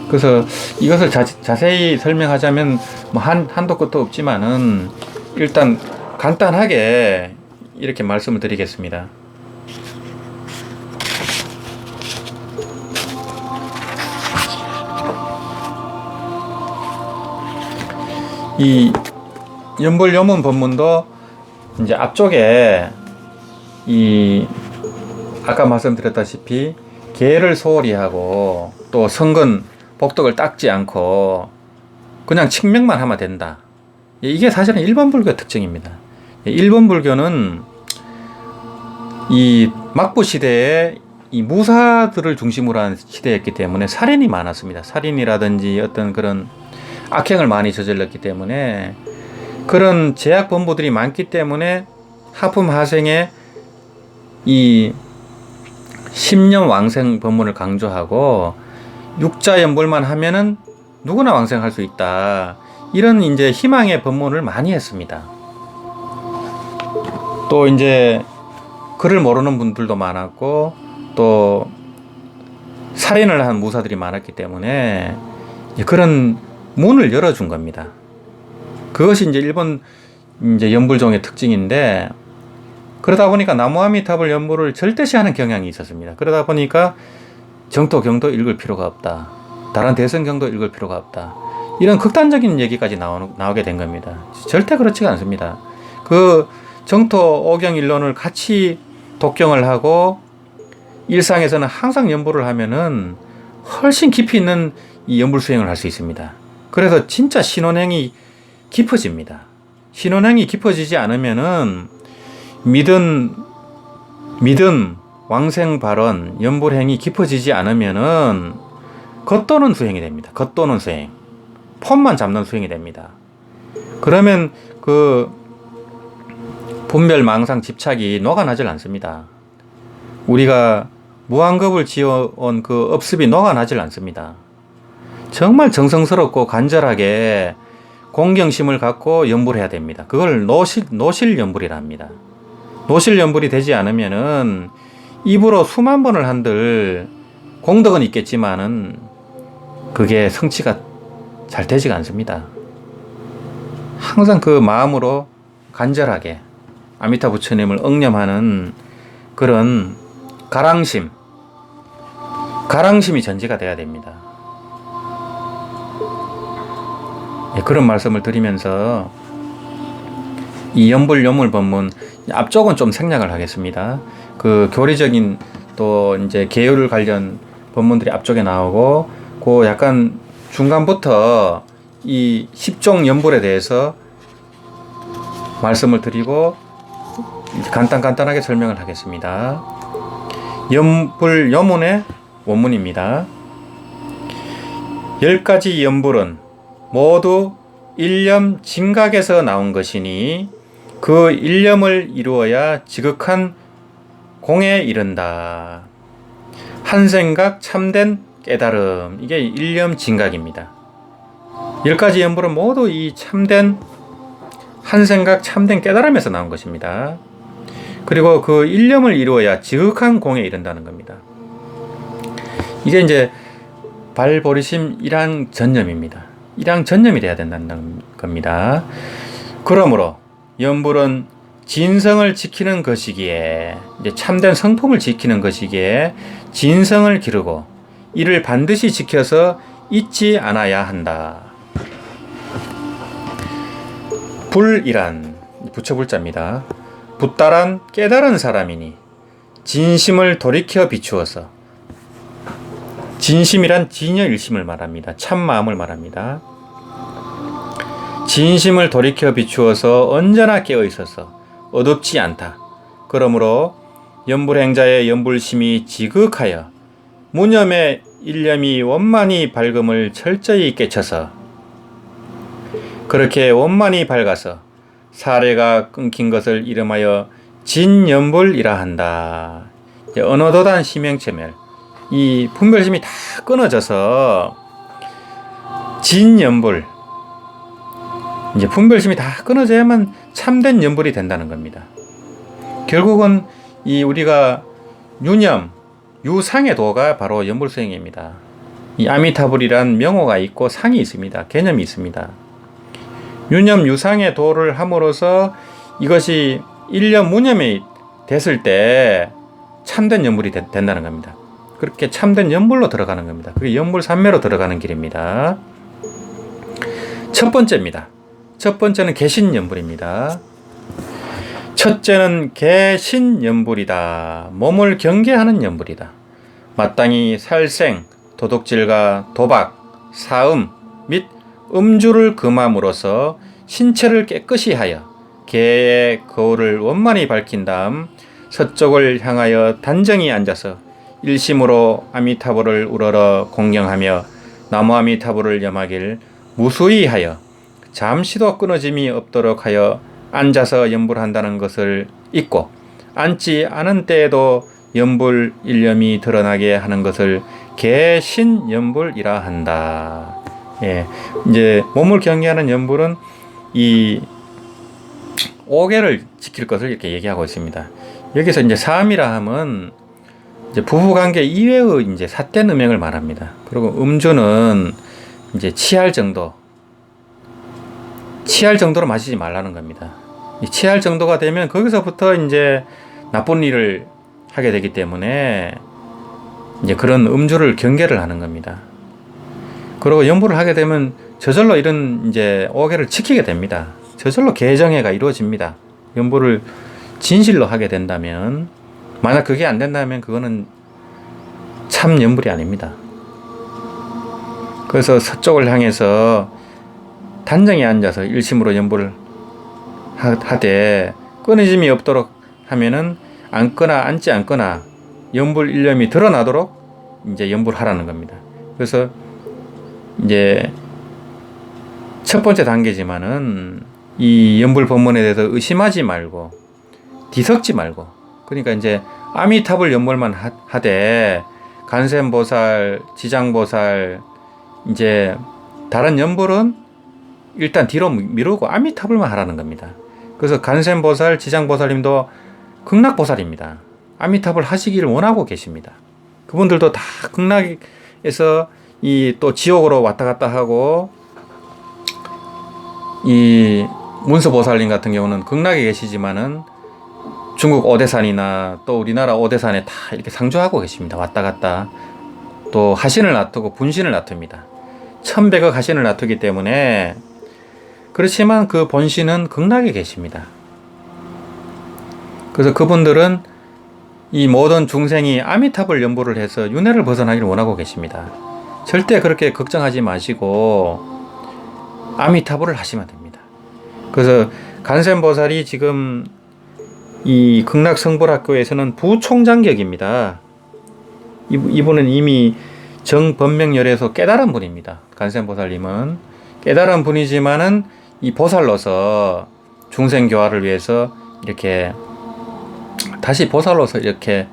S1: 그래서 이것을 자세히 설명하자면 뭐 한도 끝도 없지만은 일단 간단하게 이렇게 말씀을 드리겠습니다. 이 연불요문 법문도 이제 앞쪽에 이 아까 말씀드렸다시피 계를 소홀히 하고 또 성근 복덕을 닦지 않고 그냥 칭명만 하면 된다. 이게 사실은 일본 불교 특징입니다. 일본 불교는 이 막부 시대에 이 무사들을 중심으로 한 시대였기 때문에 살인이 많았습니다. 살인이라든지 어떤 그런 악행을 많이 저질렀기 때문에 그런 제약 범부들이 많기 때문에 하품 하생의 이 10년 왕생 법문을 강조하고 육자 연불만 하면은 누구나 왕생할 수 있다. 이런 이제 희망의 법문을 많이 했습니다. 또 이제 글을 모르는 분들도 많았고 또 살인을 한 무사들이 많았기 때문에 그런 문을 열어준 겁니다. 그것이 이제 일본 이제 연불종의 특징인데, 그러다 보니까 나무아미타불 연불을 절대시하는 경향이 있었습니다. 그러다 보니까 정토 경도 읽을 필요가 없다. 다른 대성경도 읽을 필요가 없다. 이런 극단적인 얘기까지 나오게 된 겁니다. 절대 그렇지가 않습니다. 그 정토 오경 일론을 같이 독경을 하고 일상에서는 항상 연불을 하면은 훨씬 깊이 있는 이 연불 수행을 할 수 있습니다. 그래서 진짜 신원행이 깊어집니다. 신원행이 깊어지지 않으면은 믿음, 왕생 발언, 연불행이 깊어지지 않으면은 겉도는 수행이 됩니다. 겉도는 수행. 폼만 잡는 수행이 됩니다. 그러면 그 분별망상 집착이 녹아나질 않습니다. 우리가 무한겁을 지어온 그 업습이 녹아나질 않습니다. 정말 정성스럽고 간절하게 공경심을 갖고 연불해야 됩니다. 그걸 노실연불이라 합니다. 노실연불이 되지 않으면은 입으로 수만 번을 한들 공덕은 있겠지만은 그게 성취가 잘 되지가 않습니다. 항상 그 마음으로 간절하게 아미타 부처님을 억념하는 그런 가랑심이 전제가 돼야 됩니다. 그런 말씀을 드리면서 이 연불 법문 앞쪽은 좀 생략을 하겠습니다. 그 교리적인 또 이제 계율 관련 법문들이 앞쪽에 나오고 그 약간 중간부터 이 10종 연불에 대해서 말씀을 드리고 간단하게 설명을 하겠습니다. 연불 여문의 원문입니다. 10가지 연불은 모두 일념 진각에서 나온 것이니 그 일념을 이루어야 지극한 공에 이른다. 한생각 참된 깨달음, 이게 일념 진각입니다. 10가지 연불은 모두 이 참된 한생각 참된 깨달음에서 나온 것입니다. 그리고 그 일념을 이루어야 지극한 공에 이른다는 겁니다. 이게 이제 발보리심 일항 전념입니다. 일항 전념이 돼야 된다는 겁니다. 그러므로 연불은 진성을 지키는 것이기에, 이제 참된 성품을 지키는 것이기에 진성을 기르고 이를 반드시 지켜서 잊지 않아야 한다. 불이란 부처불자입니다. 붓다란 깨달은 사람이니 진심을 돌이켜 비추어서, 진심이란 진여일심을 말합니다. 참마음을 말합니다. 진심을 돌이켜 비추어서 언제나 깨어 있어서 어둡지 않다. 그러므로 연불행자의 연불심이 지극하여 무념의 일념이 원만히 밝음을 철저히 깨쳐서, 그렇게 원만히 밝아서 사례가 끊긴 것을 이름하여 진연불이라 한다. 언어도단 심행체멸, 이 분별심이 다 끊어져서 진연불, 이제 분별심이 다 끊어져야만 참된 연불이 된다는 겁니다. 결국은 이 우리가 유념, 유상의 도가 바로 연불수행입니다. 이 아미타불이란 명호가 있고 상이 있습니다. 개념이 있습니다. 유념 유상의 도를 함으로써 이것이 일념 무념이 됐을 때 참된 연불이 된다는 겁니다. 그렇게 참된 연불로 들어가는 겁니다. 그게 연불 삼매로 들어가는 길입니다. 첫 번째입니다. 첫 번째는 개신연불입니다. 첫째는 개신연불이다. 몸을 경계하는 연불이다. 마땅히 살생, 도둑질과 도박, 사음 및 음주를 금함으로써 신체를 깨끗이 하여 개의 거울을 원만히 밝힌 다음 서쪽을 향하여 단정히 앉아서 일심으로 아미타불을 우러러 공경하며 나무 아미타불을 염하길 무수히 하여 잠시도 끊어짐이 없도록 하여 앉아서 연불한다는 것을 잊고 앉지 않은 때에도 연불 일념이 드러나게 하는 것을 개신연불이라 한다. 예, 이제 몸을 경계하는 연불은 이 5개를 지킬 것을 이렇게 얘기하고 있습니다. 여기서 이제 사암이라 함은 이제 부부관계 이외의 이제 삿된 음행을 말합니다. 그리고 음주는 이제 취할 정도로 마시지 말라는 겁니다. 이 취할 정도가 되면 거기서부터 이제 나쁜 일을 하게 되기 때문에 이제 그런 음주를 경계를 하는 겁니다. 그리고 연불을 하게 되면 저절로 이런 이제 5개를 지키게 됩니다. 저절로 개정회가 이루어집니다. 연불을 진실로 하게 된다면, 만약 그게 안 된다면 그거는 참 연불이 아닙니다. 그래서 서쪽을 향해서 단정히 앉아서 일심으로 연불을 하되 끊어짐이 없도록 하면은 앉거나 앉지 않거나 연불 일념이 드러나도록 이제 연불하라는 겁니다. 그래서 이제 첫 번째 단계지만은 이 연불 법문에 대해서 의심하지 말고 뒤섞지 말고, 그러니까 이제 아미타불 연불만 하되 간센보살, 지장보살, 이제 다른 연불은 일단 뒤로 미루고 아미타불만 하라는 겁니다. 그래서 간센보살, 지장보살님도 극락보살입니다. 아미타불 하시기를 원하고 계십니다. 그분들도 다 극락에서 이 또 지옥으로 왔다 갔다 하고, 이 문수보살님 같은 경우는 극락에 계시지만은 중국 오대산이나 또 우리나라 오대산에 다 이렇게 상주하고 계십니다. 왔다 갔다. 또 하신을 놔두고 분신을 놔둡니다. 1100억 하신을 놔두기 때문에. 그렇지만 그 본신은 극락에 계십니다. 그래서 그분들은 이 모든 중생이 아미타불 연불을 해서 윤회를 벗어나기를 원하고 계십니다. 절대 그렇게 걱정하지 마시고 아미타불을 하시면 됩니다. 그래서 간센보살이 지금 이 극락성불학교에서는 부총장격입니다. 이분은 이미 정법명열에서 깨달은 분입니다. 간센보살님은 깨달은 분이지만은 이 보살로서 중생교화를 위해서 이렇게 다시 보살로서 이렇게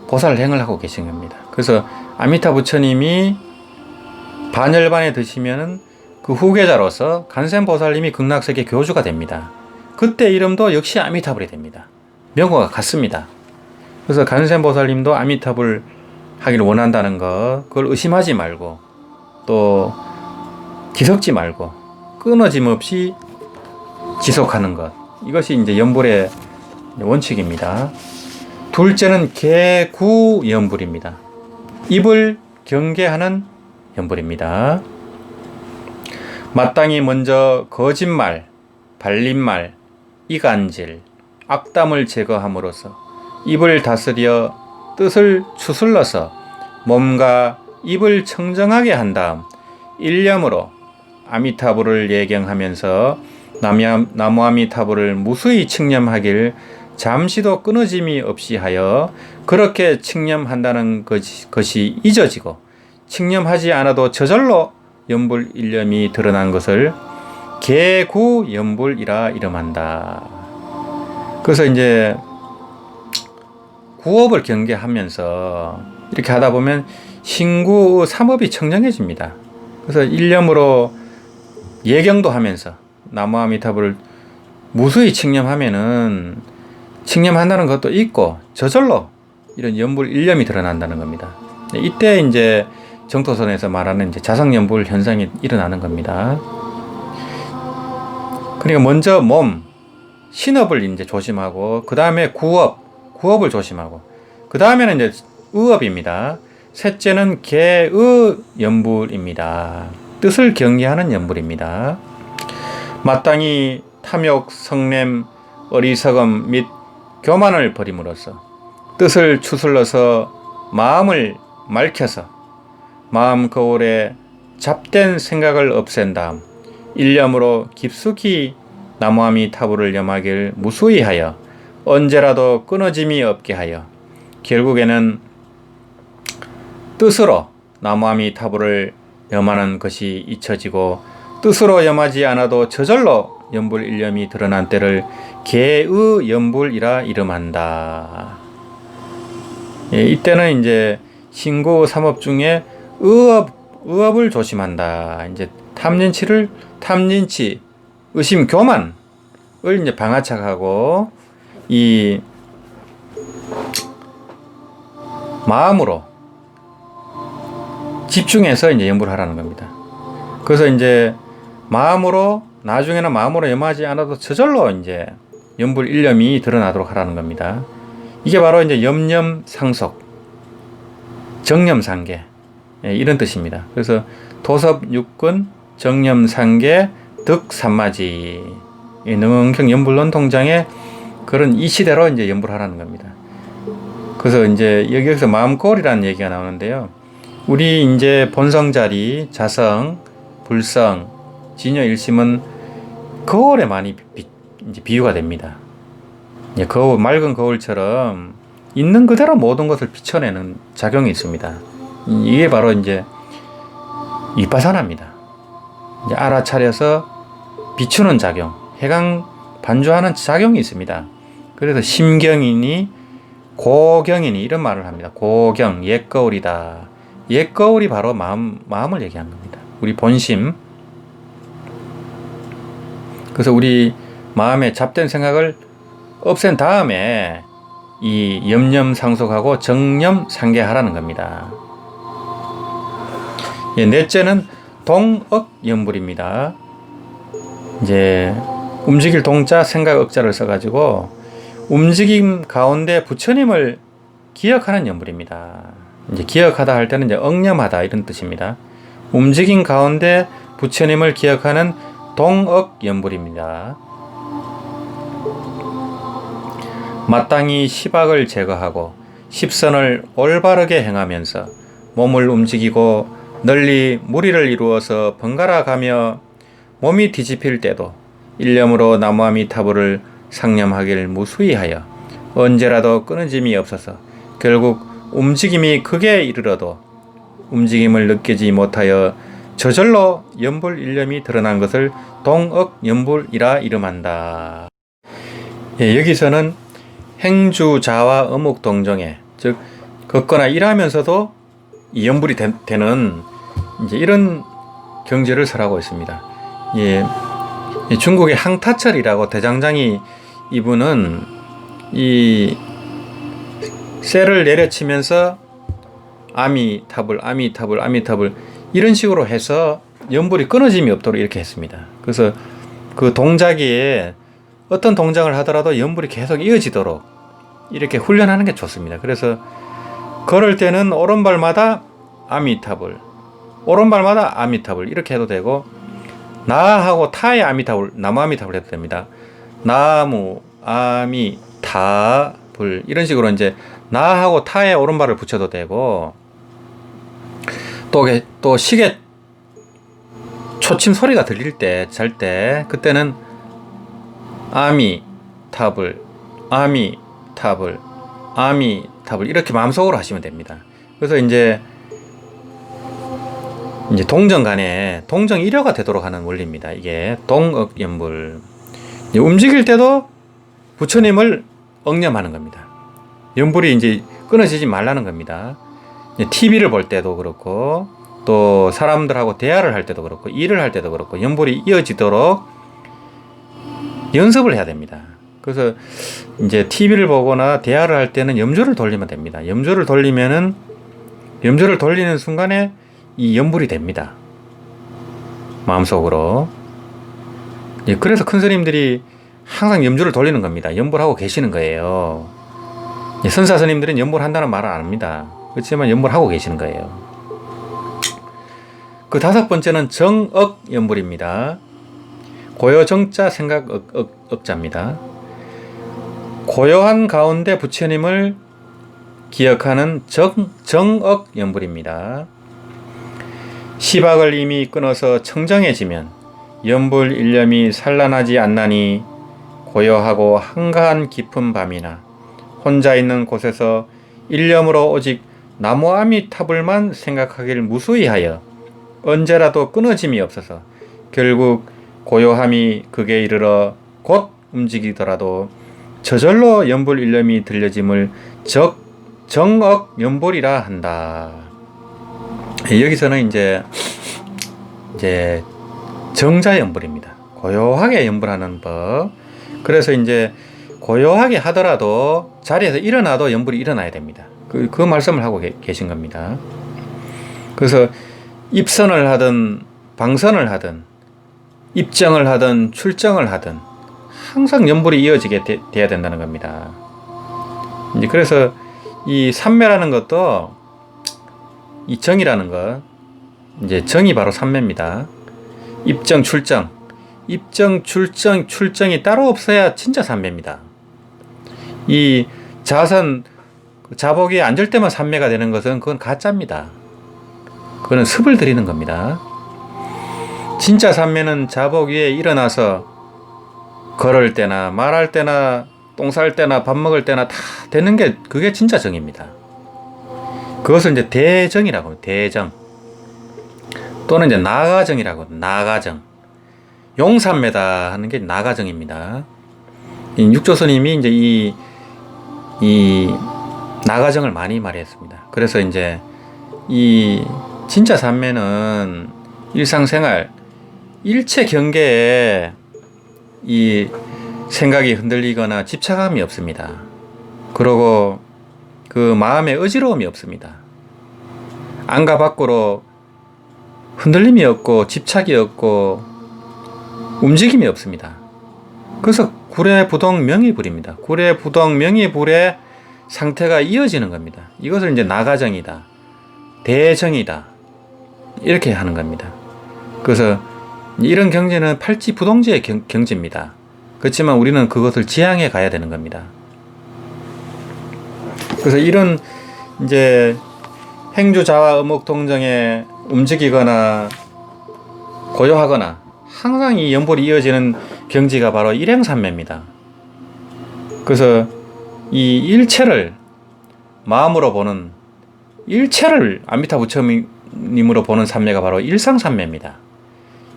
S1: 보살행을 하고 계신 겁니다. 그래서 아미타 부처님이 반열반에 드시면은 그 후계자로서 간센보살님이 극락세계 교주가 됩니다. 그때 이름도 역시 아미타불이 됩니다. 명호가 같습니다. 그래서 간센보살님도 아미타불 하기를 원한다는 것, 그걸 의심하지 말고 또 뒤섞지 말고 끊어짐 없이 지속하는 것, 이것이 이제 연불의 원칙입니다. 둘째는 개구연불입니다. 입을 경계하는 연불입니다. 마땅히 먼저 거짓말, 발림말, 이간질, 악담을 제거함으로써 입을 다스려 뜻을 추슬러서 몸과 입을 청정하게 한 다음 일념으로 아미타불을 예경하면서 나무아미타불을 무수히 칭념하길 잠시도 끊어짐이 없이 하여 그렇게 칭념한다는 것이 잊어지고 칭념하지 않아도 저절로 연불 일념이 드러난 것을 개구연불이라 이름한다. 그래서 이제 구업을 경계하면서 이렇게 하다 보면 신구 삼업이 청정해집니다. 그래서 일념으로 예경도 하면서 나무아미타불을 무수히 칭념하면은 칭념한다는 것도 있고 저절로 이런 연불 일념이 드러난다는 겁니다. 이때 이제 정토선에서 말하는 이제 자성연불 현상이 일어나는 겁니다. 그러니까 먼저 몸, 신업을 이제 조심하고, 그 다음에 구업을 조심하고, 그 다음에는 이제 의업입니다. 셋째는 개의 연불입니다. 뜻을 경계하는 연불입니다. 마땅히 탐욕, 성냄, 어리석음 및 교만을 버림으로써 뜻을 추슬러서 마음을 맑혀서 마음 거울에 잡된 생각을 없앤 다음 일념으로 깊숙이 나무아미타불을 염하길 무수히 하여 언제라도 끊어짐이 없게 하여 결국에는 뜻으로 나무아미타불을 염하는 것이 잊혀지고 뜻으로 염하지 않아도 저절로 연불 일념이 드러난 때를 개의 연불이라 이름한다. 예, 이때는 이제 신구 삼업 중에 의업을 조심한다. 이제 탐진치, 의심, 교만을 이제 방아착하고 이 마음으로 집중해서 이제 연불을 하라는 겁니다. 그래서 이제 나중에는 마음으로 염하지 않아도 저절로 이제 연불 일념이 드러나도록 하라는 겁니다. 이게 바로 이제 염념상속, 정념상계, 이런 뜻입니다. 그래서 도섭육근, 정념상계, 득삼마지, 능흥경 연불론 통장에 그런 이 시대로 이제 연불하라는 겁니다. 그래서 이제 여기서 마음골이라는 얘기가 나오는데요. 우리 이제 본성자리, 자성, 불성, 진여 일심은 거울에 많이 이제 비유가 됩니다. 맑은 거울처럼 있는 그대로 모든 것을 비춰내는 작용이 있습니다. 이게 바로 이제 위파사나입니다. 이제 알아차려서 비추는 작용, 해강 반주하는 작용이 있습니다. 그래서 심경이니 고경이니 이런 말을 합니다. 고경, 옛거울이다. 옛거울이 바로 마음을 얘기한 겁니다. 우리 본심. 그래서 우리 마음에 잡된 생각을 없앤 다음에 이 염념상속하고 정념상계하라는 겁니다. 예, 넷째는 동억염불입니다. 이제 움직일 동자, 생각 억자를 써가지고 움직임 가운데 부처님을 기억하는 염불입니다. 이제 기억하다 할 때는 이제 억념하다 이런 뜻입니다. 움직임 가운데 부처님을 기억하는 동억염불입니다. 마땅히 시박을 제거하고 십선을 올바르게 행하면서 몸을 움직이고 널리 무리를 이루어서 번갈아 가며 몸이 뒤집힐 때도 일념으로 나무아미타불을 상념하길 무수히 하여 언제라도 끊어짐이 없어서 결국 움직임이 극에 이르러도 움직임을 느끼지 못하여 저절로 염불일념이 드러난 것을 동억염불이라 이름한다. 예, 여기서는 행주자와 어묵동정에, 즉 걷거나 일하면서도 이 염불이 되는 이제 이런 경지를 설하고 있습니다. 예, 중국의 항타철이라고 대장장이 이분은 이 쇠를 내려치면서 아미타불 이런 식으로 해서 염불이 끊어짐이 없도록 이렇게 했습니다. 그래서 그 동작에 어떤 동작을 하더라도 염불이 계속 이어지도록 이렇게 훈련하는 게 좋습니다. 그래서 걸을 때는 오른발마다 아미타불, 오른발마다 아미타불 이렇게 해도 되고, 나하고 타의 아미타불, 나무 아미타불 해도 됩니다. 나무 아미타불 이런 식으로 이제 나하고 타의 오른발을 붙여도 되고, 또 시계 초침 소리가 들릴 때, 잘 때 그때는 아미타불 이렇게 마음속으로 하시면 됩니다. 그래서 이제 동정 간에 동정 일여가 되도록 하는 원리입니다. 이게 동억염불. 움직일 때도 부처님을 억념하는 겁니다. 염불이 이제 끊어지지 말라는 겁니다. TV를 볼 때도 그렇고, 또 사람들하고 대화를 할 때도 그렇고, 일을 할 때도 그렇고, 염불이 이어지도록 연습을 해야 됩니다. 그래서 이제 TV를 보거나 대화를 할 때는 염조를 돌리면 됩니다. 염조를 돌리는 순간에 이 염불이 됩니다. 마음속으로. 예, 그래서 큰 스님들이 항상 염조를 돌리는 겁니다. 염불하고 계시는 거예요. 예, 선사 스님들은 염불한다는 말을 안 합니다. 그렇지만 염불하고 계시는 거예요. 그 다섯 번째는 정억염불입니다. 고요정자 생각 억자입니다. 고요한 가운데 부처님을 기억하는 정억염불입니다. 시박을 이미 끊어서 청정해지면 염불 일념이 산란하지 않나니 고요하고 한가한 깊은 밤이나 혼자 있는 곳에서 일념으로 오직 나무아미타불만 생각하길 무수히 하여 언제라도 끊어짐이 없어서 결국 고요함이 극에 이르러 곧 움직이더라도 저절로 염불 일념이 들려짐을 정억염불이라 한다. 여기서는 이제 정자염불입니다. 고요하게 염불하는 법. 그래서 이제 고요하게 하더라도 자리에서 일어나도 염불이 일어나야 됩니다. 그 말씀을 하고 계신 겁니다. 그래서 입선을 하든 방선을 하든 입정을 하든 출정을 하든 항상 염불이 이어지게 돼야 된다는 겁니다. 이제 그래서 이 삼매라는 것도, 이 정이라는 것, 이제 정이 바로 삼매입니다. 입정, 출정. 입정, 출정, 출정이 따로 없어야 진짜 삼매입니다. 이 자복에 앉을 때만 삼매가 되는 것은 그건 가짜입니다. 그거는 습을 들이는 겁니다. 진짜 삼매는 자복 위에 일어나서 걸을 때나 말할 때나 똥 쌀 때나 밥 먹을 때나 다 되는 게 그게 진짜 정입니다. 그것을 이제 대정이라고 합니다. 대정. 또는 이제 나가정이라고 합니다. 나가정. 용삼매다 하는 게 나가정입니다. 육조 스님이 이제 이 나가정을 많이 말했습니다. 그래서 이제 이 진짜 삼매는 일상생활 일체 경계에 이 생각이 흔들리거나 집착함이 없습니다. 그리고 그 마음에 어지러움이 없습니다. 안과 밖으로 흔들림이 없고 집착이 없고 움직임이 없습니다. 그래서 구례부동 명의불입니다. 구례부동 명의불의 상태가 이어지는 겁니다. 이것을 이제 나가정이다, 대정이다, 이렇게 하는 겁니다. 그래서 이런 경지는 팔찌부동지의 경지입니다. 그렇지만 우리는 그것을 지향해 가야 되는 겁니다. 그래서 이런 이제 행주자와 음옥동정에 움직이거나 고요하거나 항상 이 연불이 이어지는 경지가 바로 일행삼매입니다. 그래서 이 일체를 마음으로 보는, 일체를 아미타 부처님으로 보는 삼매가 바로 일상삼매입니다.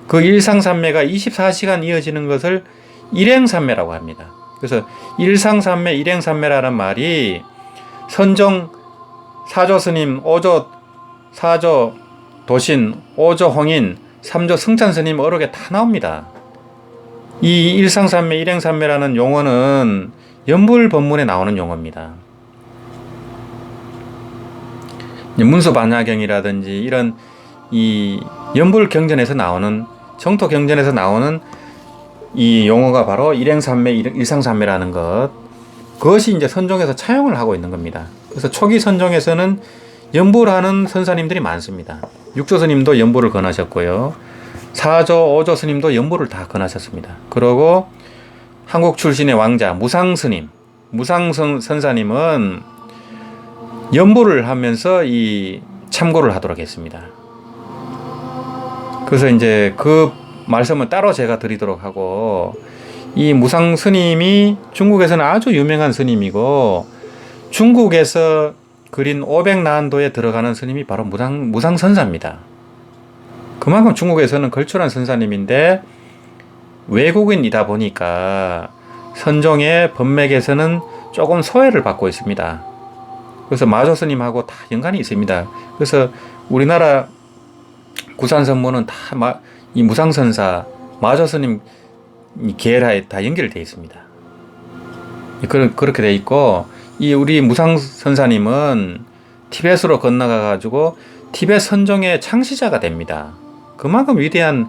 S1: 그 일상삼매가 24시간 이어지는 것을 일행삼매라고 합니다. 그래서 일상삼매, 일행삼매라는 말이 선종 사조 스님, 오조 사조 도신, 오조 홍인, 삼조 승찬 스님 어록에 다 나옵니다. 이 일상삼매, 일행삼매라는 용어는 연불 법문에 나오는 용어입니다. 문수반야경이라든지 이런 이 연불 경전에서 나오는, 정토 경전에서 나오는 이 용어가 바로 일행삼매, 일상삼매라는 것, 그것이 이제 선종에서 차용을 하고 있는 겁니다. 그래서 초기 선종에서는 연불하는 선사님들이 많습니다. 육조 스님도 연불을 권하셨고요. 사조, 오조 스님도 연불을 다 권하셨습니다. 그리고 한국 출신의 왕자 무상 스님, 무상 선사님은 연불을 하면서 이 참고를 하도록 했습니다. 그래서 이제 그 말씀을 따로 제가 드리도록 하고, 이 무상 스님이 중국에서는 아주 유명한 스님이고 중국에서 그린 500난도에 들어가는 스님이 바로 무상 선사입니다. 그만큼 중국에서는 걸출한 선사님인데 외국인이다 보니까 선종의 법맥에서는 조금 소외를 받고 있습니다. 그래서 마조 스님하고 다 연관이 있습니다. 그래서 우리나라 구산 선모는 다 이 무상 선사, 마조 스님 계열하에 다 연결되어 있습니다. 그렇게 되어 있고, 이 우리 무상 선사님은 티벳으로 건너가 가지고 티벳 선종의 창시자가 됩니다. 그만큼 위대한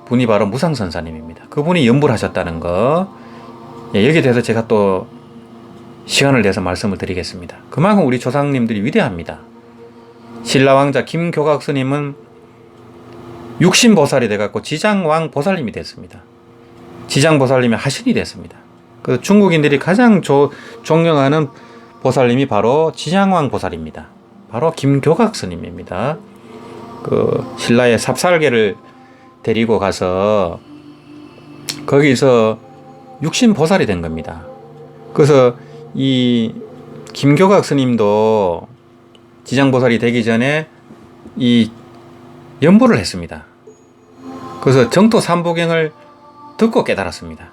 S1: 분이 바로 무상 선사님입니다. 그분이 연불하셨다는 거, 여기에 대해서 제가 또 시간을 내서 말씀을 드리겠습니다. 그만큼 우리 조상님들이 위대합니다. 신라왕자 김교각 스님은 육신보살이 돼갖고 지장왕 보살님이 됐습니다. 지장보살님이 하신이 됐습니다. 그래서 중국인들이 가장 존경하는 보살님이 바로 지장왕 보살입니다. 바로 김교각 스님입니다. 그 신라의 삽살개를 데리고 가서 거기서 육신보살이 된 겁니다. 그래서 이 김교각 스님도 지장보살이 되기 전에 이 연불을 했습니다. 그래서 정토 삼부경을 듣고 깨달았습니다.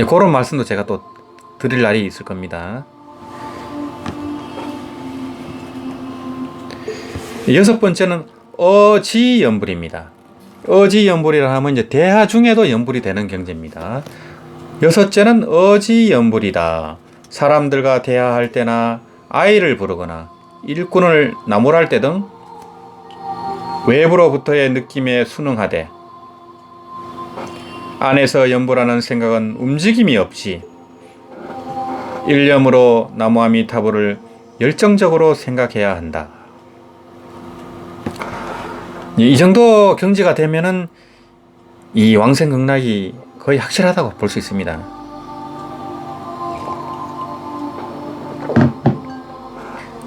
S1: 그런 말씀도 제가 또 드릴 날이 있을 겁니다. 여섯 번째는 어지연불입니다. 어지연불이라 하면 이제 대하 중에도 연불이 되는 경지입니다. 여섯째는 어지연불이다. 사람들과 대화할 때나 아이를 부르거나 일꾼을 나무랄 때 등 외부로부터의 느낌에 순응하되 안에서 연불하는 생각은 움직임이 없이 일념으로 나무아미타불을 열정적으로 생각해야 한다. 이 정도 경지가 되면은 이 왕생극락이 거의 확실하다고 볼 수 있습니다.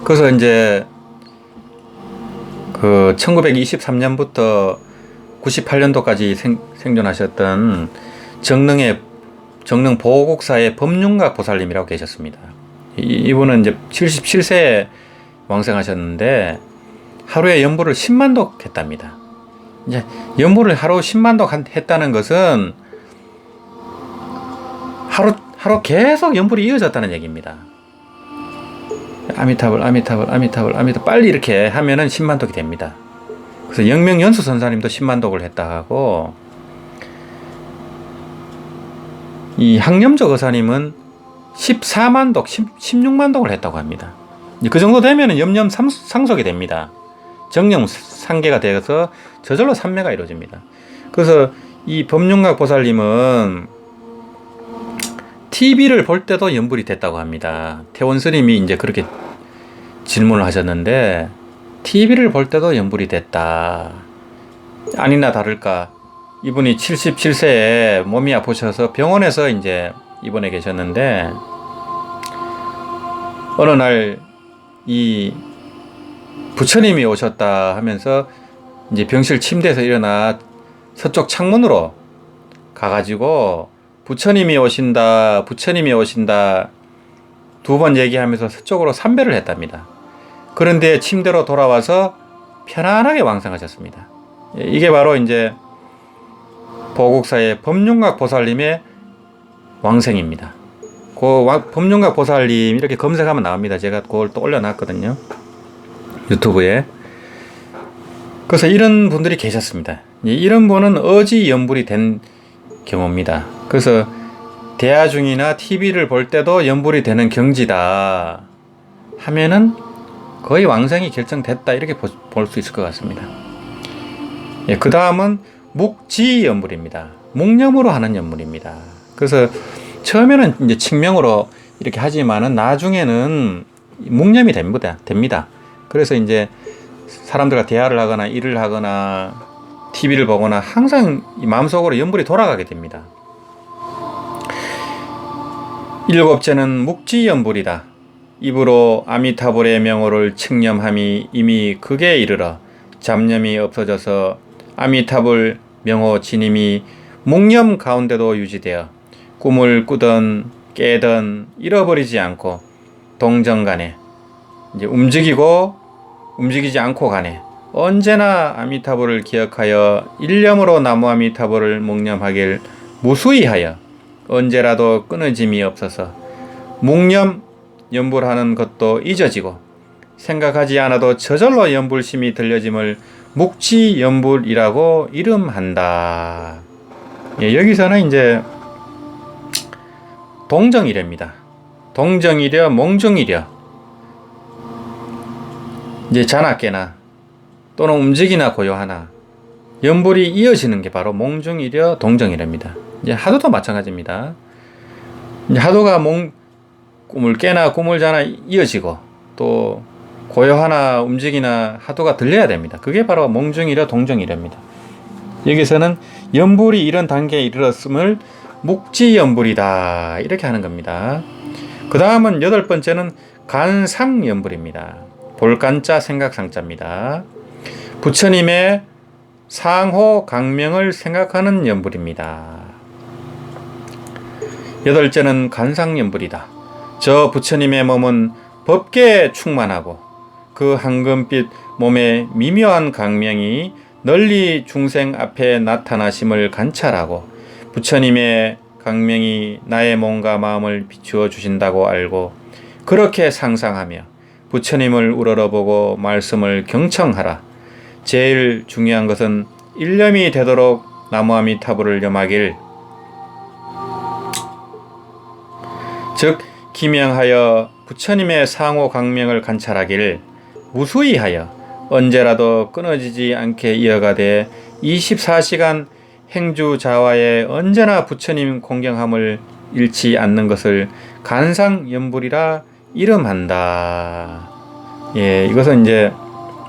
S1: 그래서 이제 그 1923년부터 98년도까지 생존하셨던 정릉 보국사의 법륜각 보살님이라고 계셨습니다. 이분은 이제 77세에 왕생하셨는데 하루에 연불을 10만독 했답니다. 이제 연불을 하루 10만독 했다는 것은 하루 계속 연불이 이어졌다는 얘기입니다. 아미타불 빨리 이렇게 하면은 10만독이 됩니다. 그래서 영명연수 선사님도 10만독을 했다 하고, 이 항염적 의사님은 14만독, 16만독을 했다고 합니다. 그 정도 되면은 염염 상속이 됩니다. 정령 상계가 되어서 저절로 삼매가 이루어집니다. 그래서 이 법륜각 보살님은 TV를 볼 때도 연불이 됐다고 합니다. 태원 스님이 이제 그렇게 질문을 하셨는데, TV를 볼 때도 연불이 됐다. 아니나 다를까, 이분이 77세에 몸이 아프셔서 병원에서 이제 입원해 계셨는데, 어느 날 이 부처님이 오셨다 하면서 이제 병실 침대에서 일어나 서쪽 창문으로 가가지고 부처님이 오신다 두 번 얘기하면서 서쪽으로 삼배를 했답니다. 그런데 침대로 돌아와서 편안하게 왕성하셨습니다. 이게 바로 이제 보국사의 법륜각 보살님의 왕생입니다. 그 법륜각 보살님 이렇게 검색하면 나옵니다. 제가 그걸 또 올려놨거든요, 유튜브에. 그래서 이런 분들이 계셨습니다. 이런 분은 어지 연불이 된 경우입니다. 그래서 대화중이나 TV를 볼 때도 연불이 되는 경지다 하면은 거의 왕생이 결정됐다, 이렇게 볼 수 있을 것 같습니다. 그 다음은 묵지연불입니다. 묵념으로 하는 연불입니다. 그래서 처음에는 이제 칙명으로 이렇게 하지만은 나중에는 묵념이 됩니다. 그래서 이제 사람들과 대화를 하거나 일을 하거나 TV를 보거나 항상 마음속으로 연불이 돌아가게 됩니다. 일곱째는 묵지연불이다. 입으로 아미타불의 명호를 칭념함이 이미 극에 이르러 잡념이 없어져서 아미타불 명호 진임이 묵념 가운데도 유지되어 꿈을 꾸든 깨든 잃어버리지 않고 동정간에 이제 움직이지 않고 간에 언제나 아미타불을 기억하여 일념으로 나무 아미타불을 묵념하길 무수히 하여 언제라도 끊어짐이 없어서 묵념 연불하는 것도 잊어지고 생각하지 않아도 저절로 연불심이 들려짐을 묵지연불이라고 이름한다. 여기서는 이제 동정이래입니다. 동정이려 몽중이려, 이제 자나 깨나 또는 움직이나 고요하나 연불이 이어지는 게 바로 몽중이려 동정이랍니다. 이제 하도도 마찬가지입니다. 이제 하도가 꿈을 깨나 꿈을 자나 이어지고 또 고요하나 움직이나 하도가 들려야 됩니다. 그게 바로 몽중이려 동정이랍니다. 여기서는 연불이 이런 단계에 이르렀음을 묵지연불이다, 이렇게 하는 겁니다. 그 다음은 여덟 번째는 간상연불입니다. 볼간자 생각상자입니다. 부처님의 상호 강명을 생각하는 연불입니다. 여덟째는 간상연불이다. 저 부처님의 몸은 법계에 충만하고 그 황금빛 몸의 미묘한 강명이 널리 중생 앞에 나타나심을 관찰하고 부처님의 강명이 나의 몸과 마음을 비추어 주신다고 알고 그렇게 상상하며 부처님을 우러러보고 말씀을 경청하라. 제일 중요한 것은 일념이 되도록 나무아미타불을 염하길, 즉 기명하여 부처님의 상호 강명을 관찰하길 무수히 하여 언제라도 끊어지지 않게 이어가되 24시간 행주자와에 언제나 부처님 공경함을 잃지 않는 것을 간상연불이라 이름한다. 이것은 이제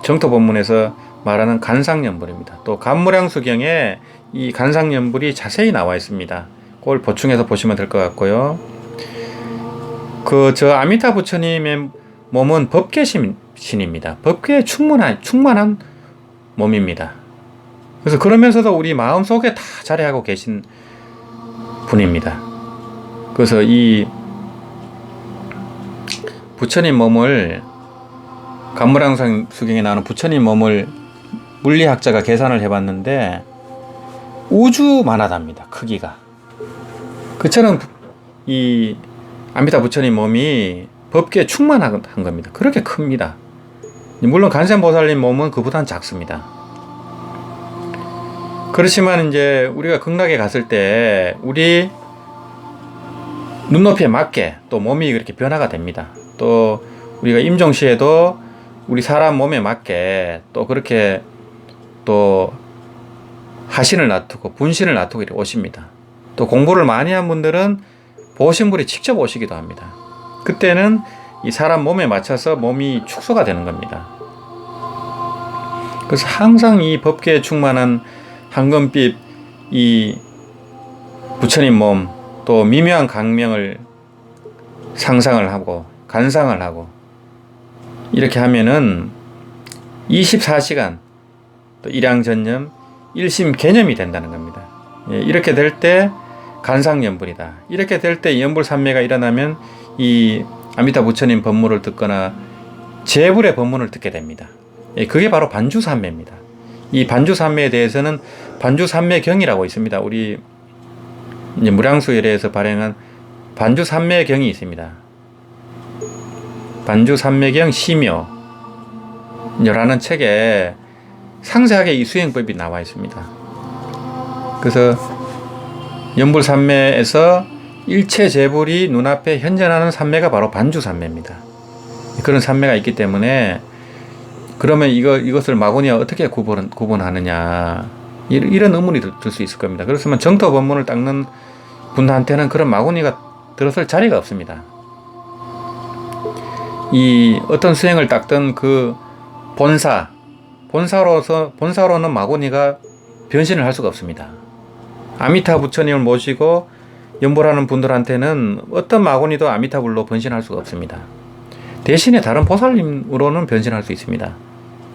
S1: 정토 본문에서 말하는 간상연불입니다. 또 간무량수경에 이 간상연불이 자세히 나와 있습니다. 그걸 보충해서 보시면 될 것 같고요. 저 아미타 부처님의 몸은 법계신입니다. 법계에 충만한 몸입니다. 그래서 그러면서도 우리 마음속에 다 자리하고 계신 분입니다. 그래서 이 부처님 몸을, 간무량수경에 나오는 부처님 몸을 물리학자가 계산을 해봤는데 우주만하답니다. 크기가. 그처럼 이 아미타 부처님 몸이 법계에 충만한 겁니다. 그렇게 큽니다. 물론 간센보살님 몸은 그보다는 작습니다. 그렇지만 이제 우리가 극락에 갔을 때 우리 눈높이에 맞게 또 몸이 그렇게 변화가 됩니다. 또 우리가 임종시에도 우리 사람 몸에 맞게 또 그렇게 또 하신을 놔두고 분신을 놔두고 이렇게 오십니다. 또 공부를 많이 한 분들은 보신 분이 직접 오시기도 합니다. 그때는 이 사람 몸에 맞춰서 몸이 축소가 되는 겁니다. 그래서 항상 이 법계에 충만한 황금빛 이 부처님 몸, 또 미묘한 강명을 상상을 하고 간상을 하고 이렇게 하면은 24시간 또 일양전념 일심 개념이 된다는 겁니다. 이렇게 될 때 간상연불이다. 이렇게 될 때 연불산매가 일어나면 이 아미타 부처님 법문을 듣거나 제불의 법문을 듣게 됩니다. 그게 바로 반주산매입니다. 이 반주산매에 대해서는 반주산매경이라고 있습니다. 우리 이제 무량수열에서 발행한 반주산매경이 있습니다. 반주산매경 심요라는 책에 상세하게 이 수행법이 나와 있습니다. 그래서 연불산매에서 일체 제불이 눈앞에 현존하는 산매가 바로 반주산매입니다. 그런 산매가 있기 때문에 그러면 이것을 마구니와 어떻게 구분하느냐 이런 의문이 들 수 있을 겁니다. 그렇지만 정토 법문을 닦는 분한테는 그런 마구니가 들었을 자리가 없습니다. 이 어떤 수행을 닦던 그 본사로는 마구니가 변신을 할 수가 없습니다. 아미타 부처님을 모시고 연불하는 분들한테는 어떤 마구니도 아미타불로 변신할 수가 없습니다. 대신에 다른 보살님으로는 변신할 수 있습니다.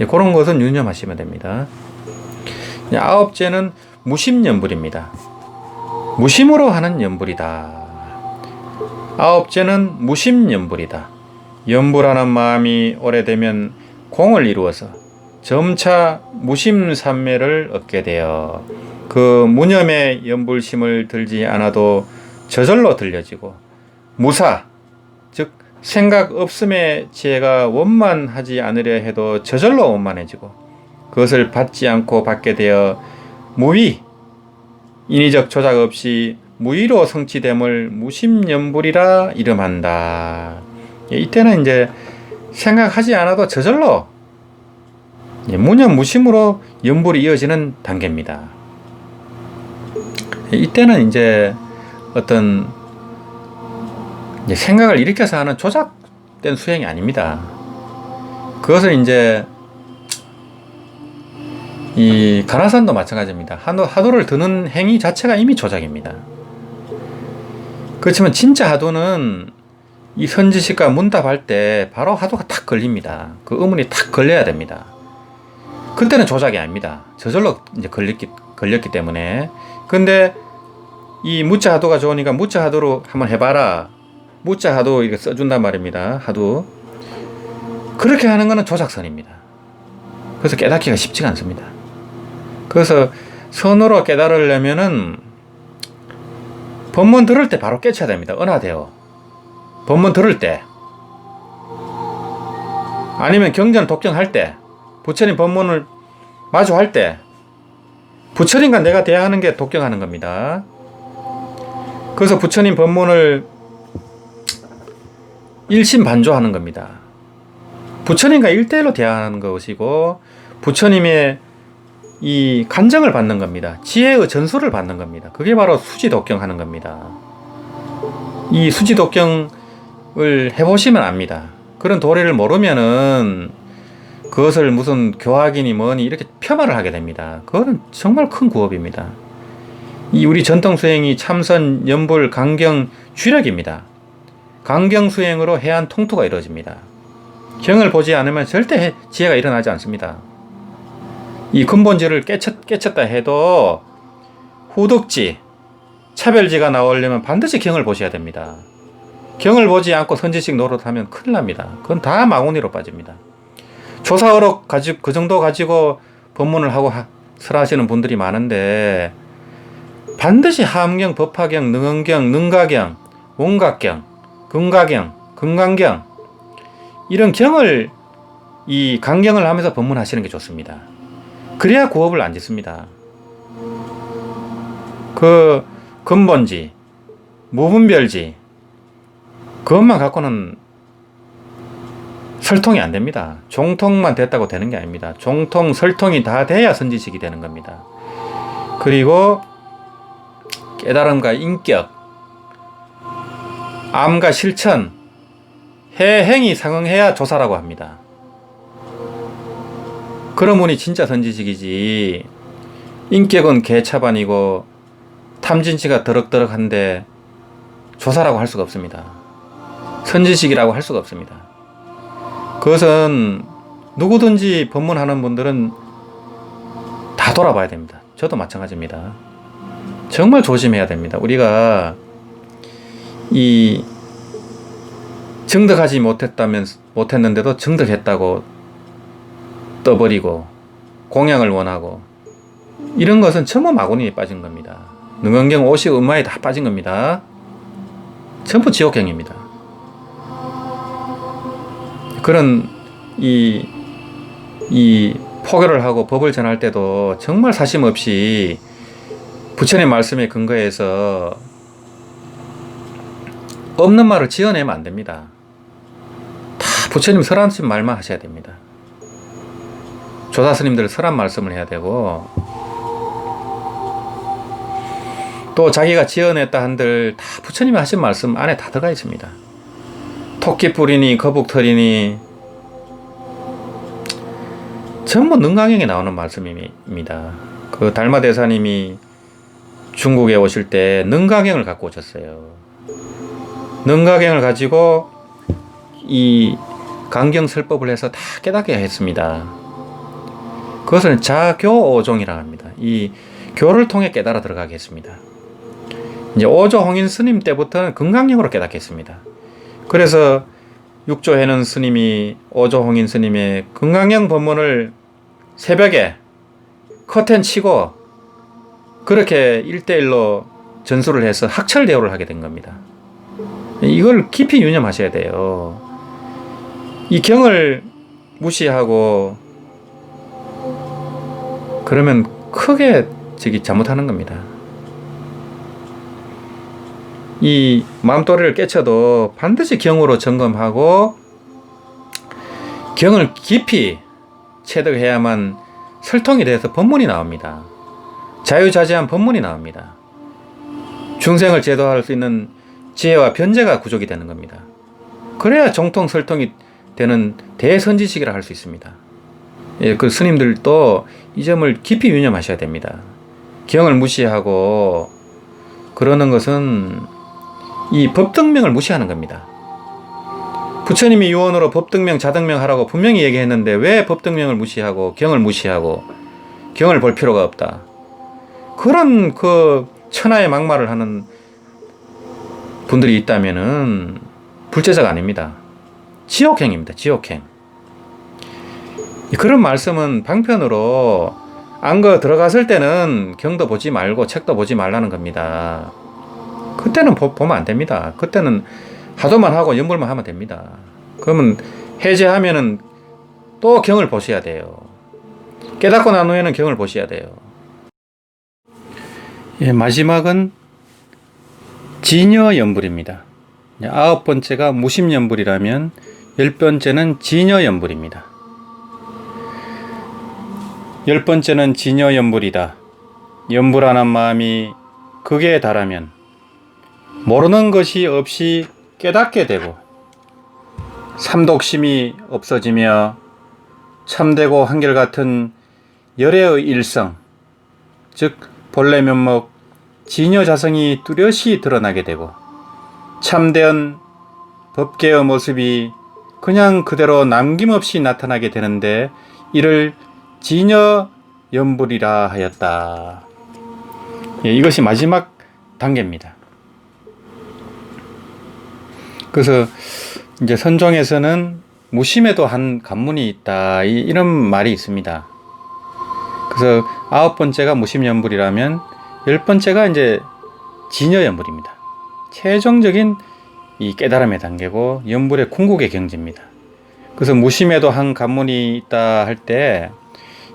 S1: 그런 것은 유념하시면 됩니다. 아홉째는 무심연불입니다. 무심으로 하는 연불이다. 아홉째는 무심연불이다. 연불하는 마음이 오래되면 공을 이루어서 점차 무심산매를 얻게 되어 그 무념의 연불심을 들지 않아도 저절로 들려지고 무사, 즉 생각 없음의 지혜가 원만하지 않으려 해도 저절로 원만해지고 그것을 받지 않고 받게 되어 무위, 인위적 조작 없이 무위로 성취됨을 무심연불이라 이름한다. 이때는 이제 생각하지 않아도 저절로 무념 무심으로 연불이 이어지는 단계입니다. 이때는 이제 어떤 생각을 일으켜서 하는 조작된 수행이 아닙니다. 그것을 이제 이 가나산도 마찬가지입니다. 하도를 드는 행위 자체가 이미 조작입니다. 그렇지만 진짜 하도는 이 선지식과 문답할 때 바로 하도가 탁 걸립니다. 그 의문이 탁 걸려야 됩니다. 그때는 조작이 아닙니다. 저절로 이제 걸렸기 때문에. 근데 이 무자 하도가 좋으니까 무자 하도로 한번 해봐라. 무자 하도 이렇게 써준단 말입니다. 하도. 그렇게 하는 거는 조작선입니다. 그래서 깨닫기가 쉽지가 않습니다. 그래서 선으로 깨달으려면은 법문 들을 때 바로 깨쳐야 됩니다. 은하되어. 법문 들을 때. 아니면 경전 독경할 때. 부처님 법문을 마주할 때. 부처님과 내가 대화하는 게 독경하는 겁니다. 그래서 부처님 법문을 일심반조하는 겁니다. 부처님과 1대1로 대화하는 것이고 부처님의 이 간정을 받는 겁니다. 지혜의 전수를 받는 겁니다. 그게 바로 수지독경하는 겁니다. 이 수지독경을 해보시면 압니다. 그런 도리를 모르면은 그것을 무슨 교학이니 뭐니 이렇게 폄하를 하게 됩니다. 그거는 정말 큰 구업입니다. 이 우리 전통 수행이 참선, 연불, 강경, 주력입니다. 강경 수행으로 해안 통투가 이루어집니다. 경을 보지 않으면 절대 지혜가 일어나지 않습니다. 이 근본지를 깨쳤다 해도 후득지, 차별지가 나오려면 반드시 경을 보셔야 됩니다. 경을 보지 않고 선지식 노릇하면 큰일 납니다. 그건 다 망원이로 빠집니다. 조사어록 그 정도 가지고 법문을 하고 설하시는 분들이 많은데 반드시 하엄경, 법화경, 능언경, 능가경, 원각경, 금가경, 금강경 이런 경을 이 강경을 하면서 법문하시는 게 좋습니다. 그래야 구업을 안 짓습니다. 그 근본지, 무분별지 그것만 갖고는 설통이 안 됩니다. 종통만 됐다고 되는 게 아닙니다. 종통, 설통이 다 돼야 선지식이 되는 겁니다. 그리고 깨달음과 인격, 암과 실천, 해행이 상응해야 조사라고 합니다. 그런 분이 진짜 선지식이지, 인격은 개차반이고 탐진치가 더럭더럭한데 조사라고 할 수가 없습니다. 선지식이라고 할 수가 없습니다. 그것은 누구든지 법문하는 분들은 다 돌아봐야 됩니다. 저도 마찬가지입니다. 정말 조심해야 됩니다. 우리가 이 증득하지 못했는데도 증득했다고 떠버리고 공양을 원하고 이런 것은 전부 마구니에 빠진 겁니다. 능언경, 오식, 음마에 다 빠진 겁니다. 전부 지옥행입니다. 그런 이 포교를 하고 법을 전할 때도 정말 사심 없이 부처님 말씀에 근거해서 없는 말을 지어내면 안 됩니다. 다 부처님 설하신 말만 하셔야 됩니다. 조사스님들 설한 말씀을 해야 되고, 또 자기가 지어냈다 한들 다 부처님이 하신 말씀 안에 다 들어가 있습니다. 토끼뿔이니 거북털이니 전부 능강경에 나오는 말씀입니다. 그 달마대사님이 중국에 오실 때 능강경을 갖고 오셨어요. 능강경을 가지고 이 강경설법을 해서 다 깨닫게 했습니다. 그것을 자교오종이라고 합니다. 이 교를 통해 깨달아 들어가게 했습니다. 이제 오조 홍인 스님 때부터는 금강경으로 깨닫겠습니다. 그래서 육조해는 스님이 오조 홍인 스님의 금강경 법문을 새벽에 커튼 치고 그렇게 1대1로 전수를 해서 학철 대우를 하게 된 겁니다. 이걸 깊이 유념하셔야 돼요. 이 경을 무시하고 그러면 크게 잘못하는 겁니다. 이 마음도리를 깨쳐도 반드시 경으로 점검하고 경을 깊이 체득해야만 설통이 돼서 법문이 나옵니다. 자유자재한 법문이 나옵니다. 중생을 제도할 수 있는 지혜와 변제가 구족이 되는 겁니다. 그래야 정통 설통이 되는 대선지식이라 할 수 있습니다. 예, 그 스님들도 이 점을 깊이 유념하셔야 됩니다. 경을 무시하고 그러는 것은 이 법등명을 무시하는 겁니다. 부처님이 유언으로 법등명, 자등명 하라고 분명히 얘기했는데 왜 법등명을 무시하고 경을 무시하고 경을 볼 필요가 없다. 그런 그 천하의 막말을 하는 분들이 있다면은 불제자가 아닙니다. 지옥행입니다. 지옥행. 그런 말씀은 방편으로 안거 들어갔을 때는 경도 보지 말고 책도 보지 말라는 겁니다. 그때는 보면 안 됩니다. 그때는 하도만 하고 연불만 하면 됩니다. 그러면 해제하면은 또 경을 보셔야 돼요. 깨닫고 난 후에는 경을 보셔야 돼요. 예, 마지막은 진여연불입니다. 9번째가 무심연불이라면 10번째는 진여연불입니다. 10번째는 진여연불이다. 연불하는 마음이 극에 달하면 모르는 것이 없이 깨닫게 되고 삼독심이 없어지며 참되고 한결같은 열애의 일성, 즉 본래 면목 진여자성이 뚜렷이 드러나게 되고 참된 법계의 모습이 그냥 그대로 남김없이 나타나게 되는데 이를 진여연불이라 하였다. 예, 이것이 마지막 단계입니다. 그래서 이제 선종에서는 무심에도 한 관문이 있다, 이런 말이 있습니다. 그래서 9번째가 무심연불이라면 10번째가 이제 진여연불입니다. 최종적인 이 깨달음의 단계고 연불의 궁극의 경지입니다. 그래서 무심에도 한 관문이 있다 할 때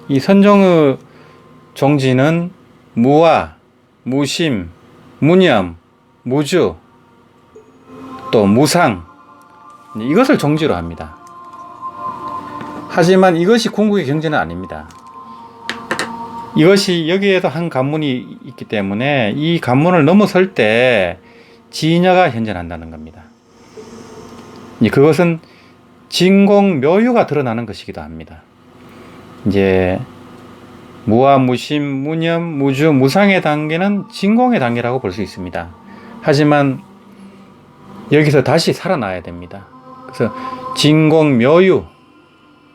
S1: 이 선종의 종지는 무아, 무심, 무념, 무주, 또 무상, 이것을 종지로 합니다. 하지만 이것이 궁극의 경지는 아닙니다. 이것이 여기에도 한 관문이 있기 때문에 이 관문을 넘어설 때 진여가 현존한다는 겁니다. 그것은 진공묘유가 드러나는 것이기도 합니다. 이제 무아, 무심, 무념, 무주, 무상의 단계는 진공의 단계라고 볼 수 있습니다. 하지만 여기서 다시 살아나야 됩니다. 그래서 진공묘유,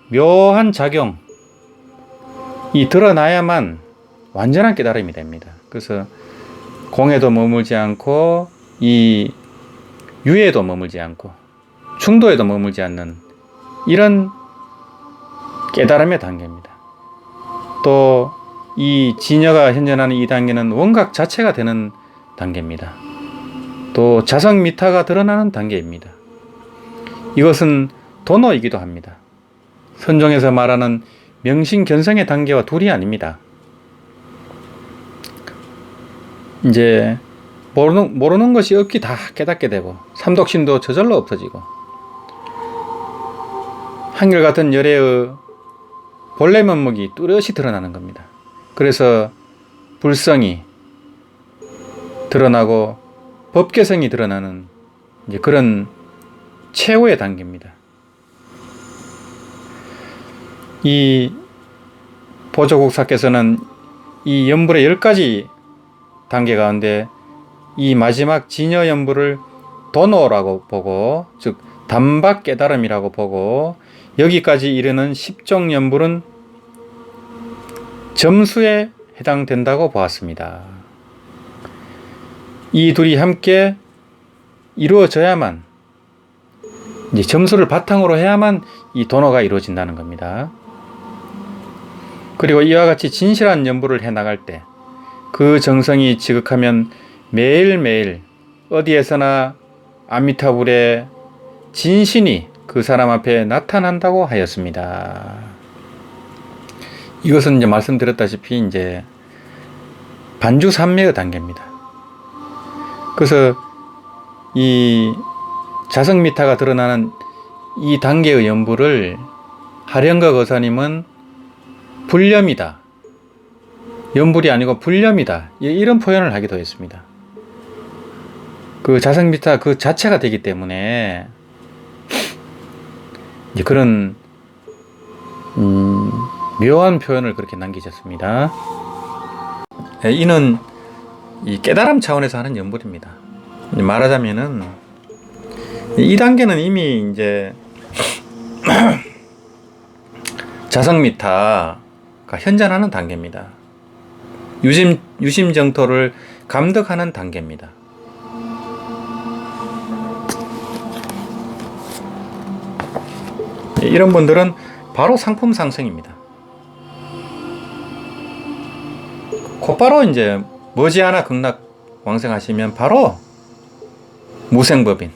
S1: 묘한 작용, 이 드러나야만 완전한 깨달음이 됩니다. 그래서 공에도 머물지 않고 이 유에도 머물지 않고 충도에도 머물지 않는 이런 깨달음의 단계입니다. 또 이 진여가 현존하는 이 단계는 원각 자체가 되는 단계입니다. 또 자성미타가 드러나는 단계입니다. 이것은 도노이기도 합니다. 선종에서 말하는 명심견성의 단계와 둘이 아닙니다. 이제 모르는 것이 없기 다 깨닫게 되고 삼독신도 저절로 없어지고 한결같은 열애의 본래 면목이 뚜렷이 드러나는 겁니다. 그래서 불성이 드러나고 법계성이 드러나는 이제 그런 최후의 단계입니다. 이 보조국사께서는 이 연불의 10가지 단계 가운데 이 마지막 진여 연불을 도노라고 보고, 즉 단박 깨달음이라고 보고, 여기까지 이르는 10종 연불은 점수에 해당된다고 보았습니다. 이 둘이 함께 이루어져야만, 이제 점수를 바탕으로 해야만 이 도노가 이루어진다는 겁니다. 그리고 이와 같이 진실한 연불을 해나갈 때 그 정성이 지극하면 매일매일 어디에서나 아미타불의 진신이 그 사람 앞에 나타난다고 하였습니다. 이것은 이제 말씀드렸다시피 이제 반주삼매의 단계입니다. 그래서 이 자성미타가 드러나는 이 단계의 연불을 하령각 의사님은 불념이다, 연불이 아니고 불념이다, 이런 표현을 하기도 했습니다. 그 자성미타 그 자체가 되기 때문에 이제 그런 묘한 표현을 그렇게 남기셨습니다. 이는 이 깨달음 차원에서 하는 연불입니다. 말하자면은 이 단계는 이미 이제 자성미타가 현존하는 단계입니다. 유심정토를 감득하는 단계입니다. 이런 분들은 바로 상품 상승입니다. 곧바로 이제 머지않아 극락 왕생하시면 바로 무생법인,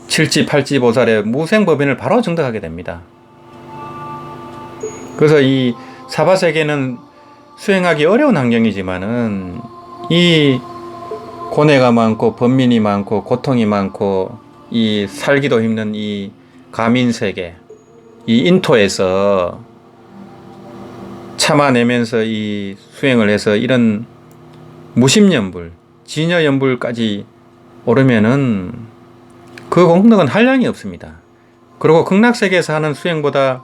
S1: 7지 8지 보살의 무생법인을 바로 정득하게 됩니다. 그래서 이 사바세계는 수행하기 어려운 환경이지만은 이 고뇌가 많고 번민이 많고 고통이 많고 이 살기도 힘든 이 가민세계, 이 인토에서 참아내면서 이 수행을 해서 이런 무심연불, 진여연불까지 오르면은 그 공덕은 한량이 없습니다. 그리고 극락세계에서 하는 수행보다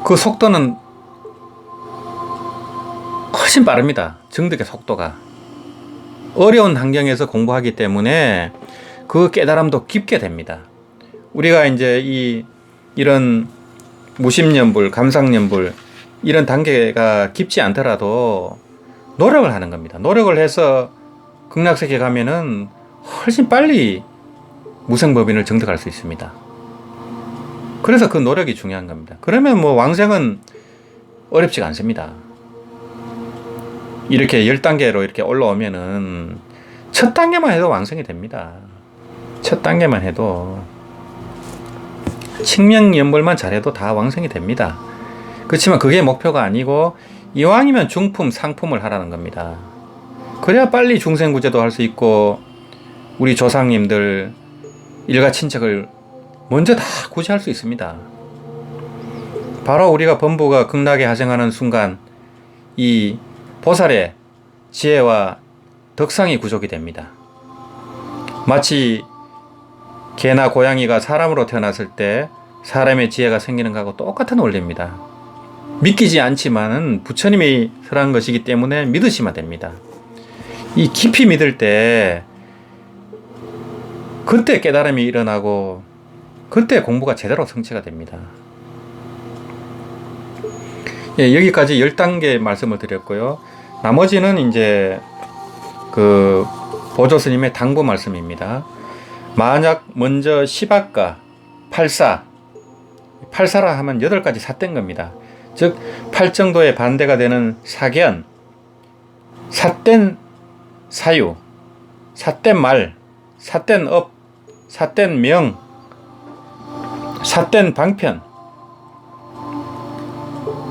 S1: 그 속도는 훨씬 빠릅니다. 정득의 속도가. 어려운 환경에서 공부하기 때문에 그 깨달음도 깊게 됩니다. 우리가 이제 이런 무심연불, 감상연불 이런 단계가 깊지 않더라도 노력을 하는 겁니다. 노력을 해서 극락세계 가면은 훨씬 빨리 무생법인을 정득할 수 있습니다. 그래서 그 노력이 중요한 겁니다. 그러면 뭐 왕생은 어렵지가 않습니다. 이렇게 10단계로 이렇게 올라오면은 첫 단계만 해도 완성이 됩니다. 첫 단계만 해도 칙명연불만 잘해도 다 완성이 됩니다. 그렇지만 그게 목표가 아니고 이왕이면 중품, 상품을 하라는 겁니다. 그래야 빨리 중생구제도 할 수 있고 우리 조상님들 일가 친척을 먼저 다 구제할 수 있습니다. 바로 우리가 범부가 극락에 하생하는 순간 이 보살의 지혜와 덕상이 구족이 됩니다. 마치 개나 고양이가 사람으로 태어났을 때 사람의 지혜가 생기는 것하고 똑같은 원리입니다. 믿기지 않지만은 부처님이 설한 것이기 때문에 믿으시면 됩니다. 이 깊이 믿을 때 그때 깨달음이 일어나고 그때 공부가 제대로 성취가 됩니다. 예, 여기까지 10단계 말씀을 드렸고요. 나머지는 이제 그 보조 스님의 당부 말씀입니다. 만약 먼저 시박과 팔사라 하면 8가지 삿된 겁니다. 즉 팔정도의 반대가 되는 사견, 삿된 사유, 삿된 말, 삿된 업, 삿된 명, 삿된 방편,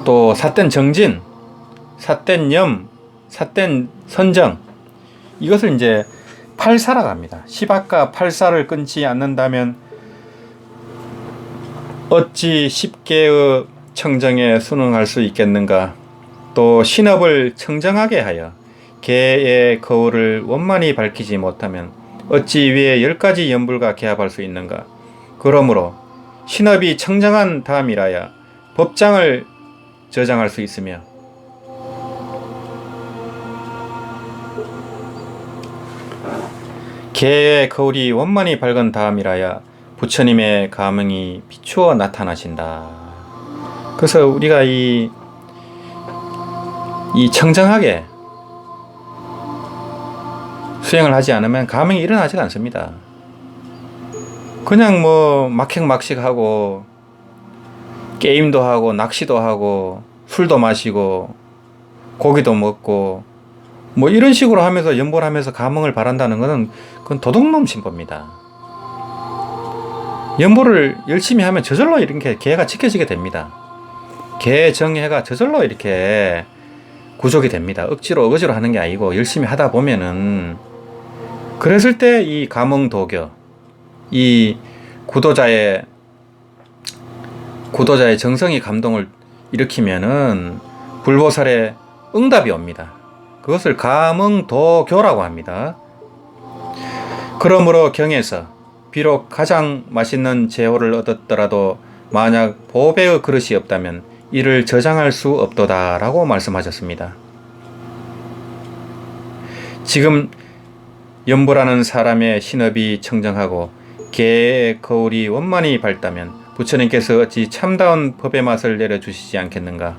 S1: 또 삿된 정진, 삿된 염, 삿된 선정, 이것을 이제 팔사라고 합니다. 시박과 팔사를 끊지 않는다면 어찌 10개의 청정에 순응할 수 있겠는가? 또 신업을 청정하게 하여 개의 거울을 원만히 밝히지 못하면 어찌 위에 10가지 연불과 개합할 수 있는가? 그러므로 신업이 청정한 다음이라야 법장을 저장할 수 있으며 개의 거울이 원만히 밝은 다음이라야 부처님의 가명이 비추어 나타나신다. 그래서 우리가 이 청정하게 수행을 하지 않으면 가명이 일어나지가 않습니다. 그냥 뭐 막행막식하고 게임도 하고 낚시도 하고 술도 마시고 고기도 먹고 뭐 이런 식으로 하면서 연보하면서 가명을 바란다는 것은 그건 도둑놈 신법입니다. 연보를 열심히 하면 저절로 이렇게 계가 지켜지게 됩니다. 계 정해가 저절로 이렇게 구족이 됩니다. 억지로 하는 게 아니고 열심히 하다 보면은 그랬을 때 이 가몽도교, 이 구도자의 정성이 감동을 일으키면은 불보살의 응답이 옵니다. 그것을 가몽도교라고 합니다. 그러므로 경에서 비록 가장 맛있는 제호를 얻었더라도 만약 보배의 그릇이 없다면 이를 저장할 수 없도다 라고 말씀하셨습니다. 지금 연보라는 사람의 신업이 청정하고 개의 거울이 원만히 밝다면 부처님께서 어찌 참다운 법의 맛을 내려주시지 않겠는가?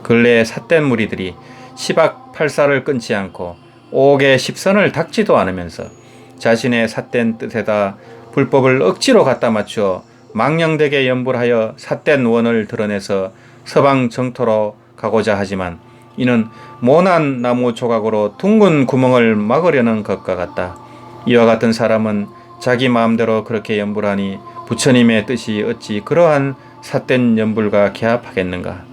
S1: 근래의 삿된 무리들이 시박팔사를 끊지 않고 옥의 십선을 닦지도 않으면서 자신의 삿된 뜻에다 불법을 억지로 갖다 맞추어 망령되게 연불하여 삿된 원을 드러내서 서방 정토로 가고자 하지만 이는 모난 나무 조각으로 둥근 구멍을 막으려는 것과 같다. 이와 같은 사람은 자기 마음대로 그렇게 연불하니 부처님의 뜻이 어찌 그러한 삿된 연불과 개합하겠는가?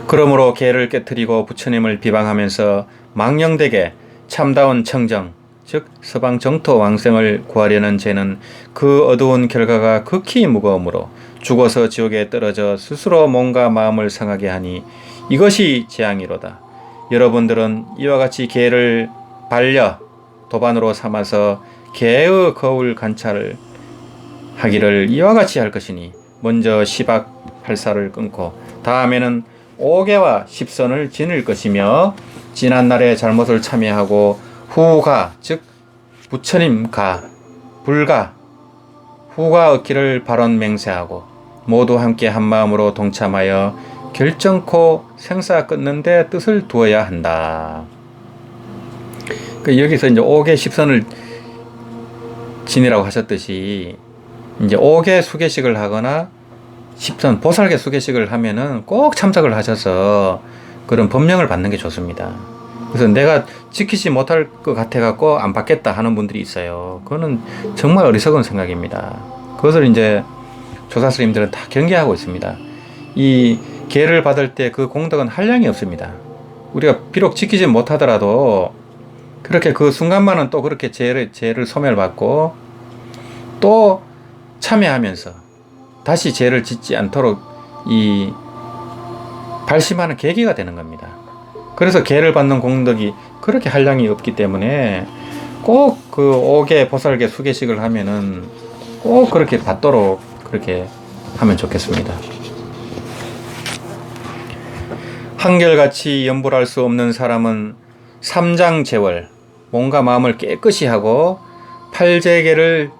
S1: 그러므로 개를 깨뜨리고 부처님을 비방하면서 망령되게 참다운 청정, 즉 서방 정토 왕생을 구하려는 죄는 그 어두운 결과가 극히 무거우므로 죽어서 지옥에 떨어져 스스로 몸과 마음을 상하게 하니 이것이 재앙이로다. 여러분들은 이와 같이 개를 반려 도반으로 삼아서 개의 거울 관찰을 하기를 이와 같이 할 것이니 먼저 시박팔사를 끊고 다음에는 5개와 10선을 지닐 것이며 지난날의 잘못을 참여하고 후가 즉 부처님 가 불가 후가 얻기를 발언 맹세하고 모두 함께 한마음으로 동참하여 결정코 생사 끊는데 뜻을 두어야 한다. 여기서 이제 5개 10선을 지니라고 하셨듯이 이제 5개 수계식을 하거나 10선 보살계 수계식을 하면은 꼭 참석을 하셔서 그런 법령을 받는 게 좋습니다. 그래서 내가 지키지 못할 것 같아갖고 안 받겠다 하는 분들이 있어요. 그거는 정말 어리석은 생각입니다. 그것을 이제 조사 스님들은 다 경계하고 있습니다. 이 계를 받을 때 그功德은 한량이 없습니다. 우리가 비록 지키지 못하더라도 그렇게 그 순간만은 또 그렇게 죄를 소멸받고 또 참여하면서 다시 죄를 짓지 않도록 이 발심하는 계기가 되는 겁니다. 그래서 계를 받는功德이 그렇게 한량이 없기 때문에 꼭 그 5개 보살계 수계식을 하면은 꼭 그렇게 받도록 그렇게 하면 좋겠습니다. 한결같이 염불할 수 없는 사람은 삼장제월, 몸과 마음을 깨끗이 하고 팔재계를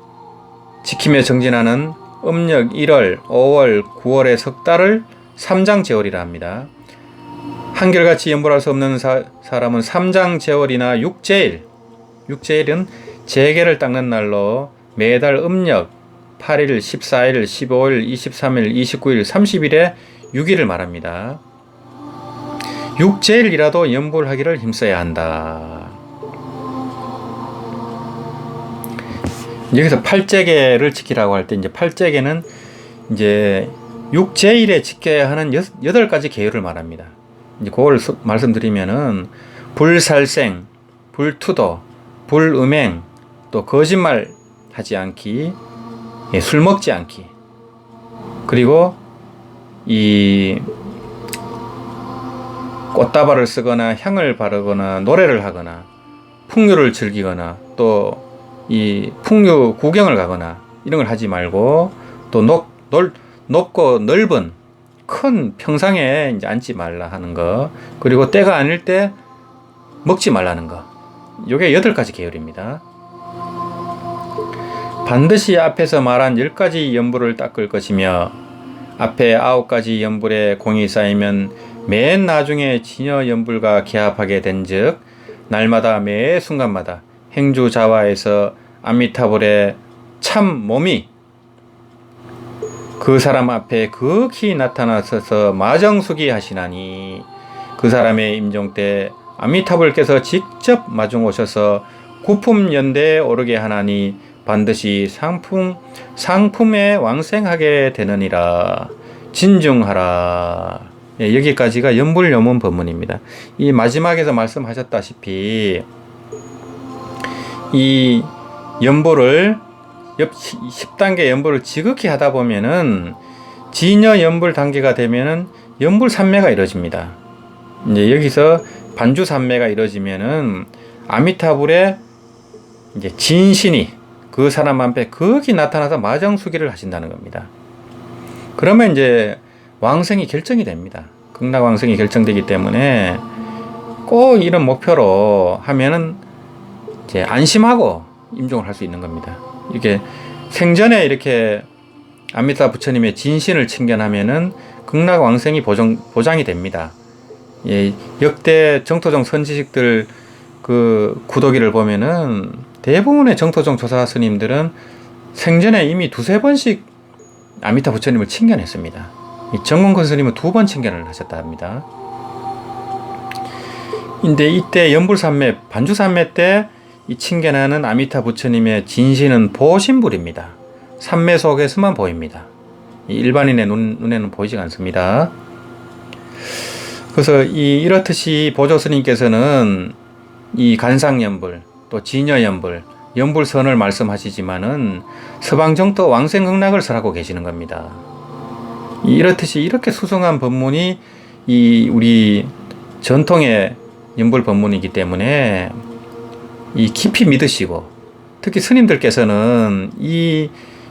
S1: 지키며 정진하는 음력 1월, 5월, 9월의 석 달을 삼장제월이라 합니다. 한결같이 염불할 수 없는 사람은 삼장제월이나 육제일은 제계를 닦는 날로 매달 음력 8일, 14일, 15일, 23일, 29일, 30일에 6일을 말합니다. 육제일이라도 염불하기를 힘써야 한다. 여기서 팔제계를 지키라고 할 때 이제 팔제계는 이제 육제일에 지켜야 하는 8가지 계율을 말합니다. 이제 그걸 말씀드리면은 불살생, 불투도, 불음행, 또 거짓말 하지 않기, 술 먹지 않기, 그리고 이 꽃다발을 쓰거나 향을 바르거나 노래를 하거나 풍류를 즐기거나 또 이 풍류 구경을 가거나 이런 걸 하지 말고 또 높고 넓은 큰 평상에 이제 앉지 말라 하는 거, 그리고 때가 아닐 때 먹지 말라는 거. 요게 8가지 계율입니다. 반드시 앞에서 말한 10가지 염불을 닦을 것이며 앞에 9가지 염불에 공이 쌓이면 맨 나중에 진여 염불과 개합하게 된즉 날마다 매 순간마다 행주자와에서 아미타불의 참 몸이 그 사람 앞에 극히 나타나서서 마정수기 하시나니 그 사람의 임종 때 아미타불께서 직접 마중 오셔서 구품연대에 오르게 하나니 반드시 상품에 왕생하게 되느니라. 진중하라. 예, 여기까지가 염불요문 법문입니다. 이 마지막에서 말씀하셨다시피 이 염불을 10단계 염불을 지극히 하다 보면은 진여 염불 단계가 되면은 염불 삼매가 이루어집니다. 이제 여기서 반주 삼매가 이루어지면은 아미타불의 이제 진신이 그 사람 앞에 극히 나타나서 마정수기를 하신다는 겁니다. 그러면 이제 왕생이 결정이 됩니다. 극락왕생이 결정되기 때문에 꼭 이런 목표로 하면은 이제 안심하고 임종을 할 수 있는 겁니다. 이렇게 생전에 이렇게 아미타 부처님의 진신을 칭견하면은 극락왕생이 보장이 됩니다. 예, 역대 정토종 선지식들 그 구도기를 보면은 대부분의 정토종 조사 스님들은 생전에 이미 2-3번씩 아미타 부처님을 칭견했습니다. 정공근 스님은 2번 칭견을 하셨다 합니다. 근데 이때 연불삼매, 반주삼매 때 이 칭견하는 아미타 부처님의 진신은 보신불입니다. 삼매 속에서만 보입니다. 일반인의 눈에는 보이지 않습니다. 그래서 이렇듯이 보조 스님께서는 이 간상연불, 또 진여연불, 연불선을 말씀하시지만은 서방정토 왕생극락을 설하고 계시는 겁니다. 이렇듯이 이렇게 수성한 법문이 이 우리 전통의 연불 법문이기 때문에 이 깊이 믿으시고, 특히 스님들께서는 이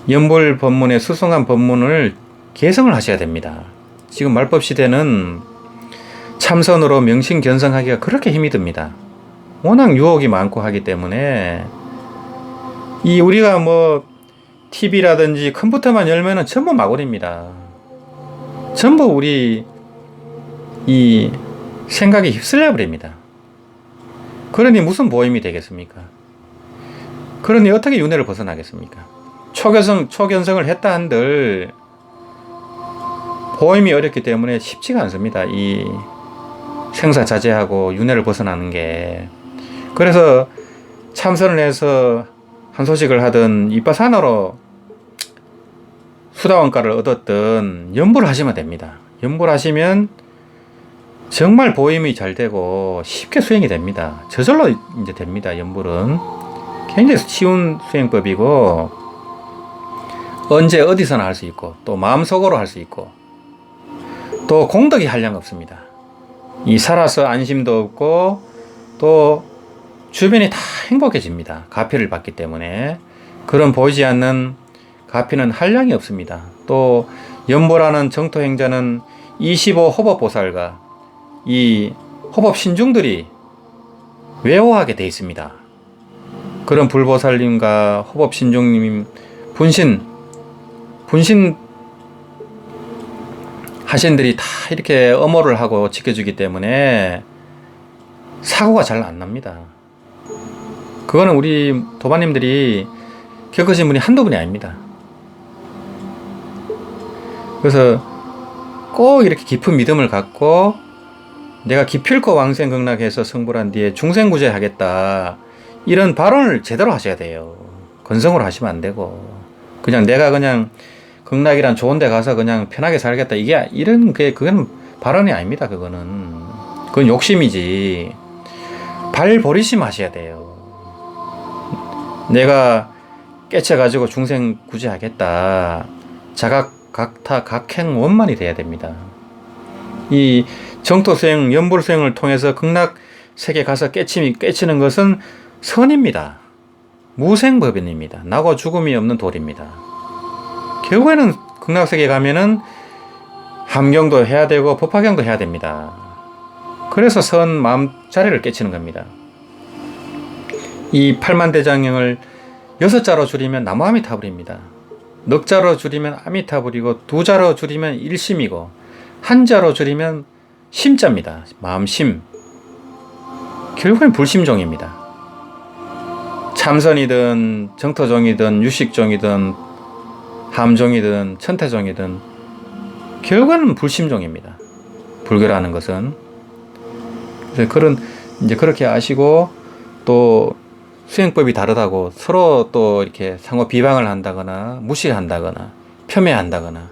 S1: 연불 법문의 수성한 법문을 개성을 하셔야 됩니다. 지금 말법 시대는 참선으로 명심견성하기가 그렇게 힘이 듭니다. 워낙 유혹이 많고 하기 때문에 이 우리가 뭐 TV라든지 컴퓨터만 열면은 전부 마구리입니다. 전부 우리 이 생각이 휩쓸려 버립니다. 그러니 무슨 보임이 되겠습니까? 그러니 어떻게 윤회를 벗어나겠습니까? 초견성을 했다 한들 보임이 어렵기 때문에 쉽지가 않습니다. 이 생사 자제하고 윤회를 벗어나는 게. 그래서 참선을 해서 한 소식을 하든 이빠사나로 수다원가를 얻었든 연불을 하시면 됩니다. 연불 하시면 정말 보임이 잘 되고 쉽게 수행이 됩니다. 저절로 이제 됩니다. 연불은 굉장히 쉬운 수행법이고 언제 어디서나 할 수 있고 또 마음속으로 할 수 있고 또 공덕이 한량 없습니다. 이 살아서 안심도 없고 또 주변이 다 행복해집니다. 가피를 받기 때문에. 그런 보이지 않는 가피는 한량이 없습니다. 또 연보라는 정토행자는 25 호법보살과 이 호법신중들이 외호하게 되어 있습니다. 그런 불보살님과 호법신중님 분신 하신들이 다 이렇게 엄호를 하고 지켜주기 때문에 사고가 잘 안 납니다. 그거는 우리 도반님들이 겪으신 분이 한두 분이 아닙니다. 그래서 꼭 이렇게 깊은 믿음을 갖고 내가 기필코 왕생극락해서 성불한 뒤에 중생구제 하겠다 이런 발언을 제대로 하셔야 돼요. 건성으로 하시면 안 되고 그냥 내가 그냥 극락이란 좋은 데 가서 그냥 편하게 살겠다 이게 이런 그건 발언이 아닙니다. 그건 욕심이지. 발 버리심 하셔야 돼요. 내가 깨쳐가지고 중생 구제하겠다. 자각 각타 각행 원만이 돼야 됩니다. 이 정토수행 연불수행을 통해서 극락 세계 가서 깨치는 것은 선입니다. 무생법인입니다. 나고 죽음이 없는 도리입니다. 결국에는 극락 세계 가면은 함경도 해야 되고 법화경도 해야 됩니다. 그래서 선 마음 자리를 깨치는 겁니다. 이 팔만대장경을 6자로 줄이면 나무아미타불입니다. 넉 자로 줄이면 아미타불이고 2자로 줄이면 일심이고 1자로 줄이면 심자입니다. 마음심. 결국엔 불심종입니다. 참선이든 정토종이든 유식종이든 함종이든 천태종이든 결국은 불심종입니다. 불교라는 것은. 그래서 이제 그렇게 아시고 또 수행법이 다르다고 서로 또 이렇게 상호 비방을 한다거나 무시한다거나 폄훼한다거나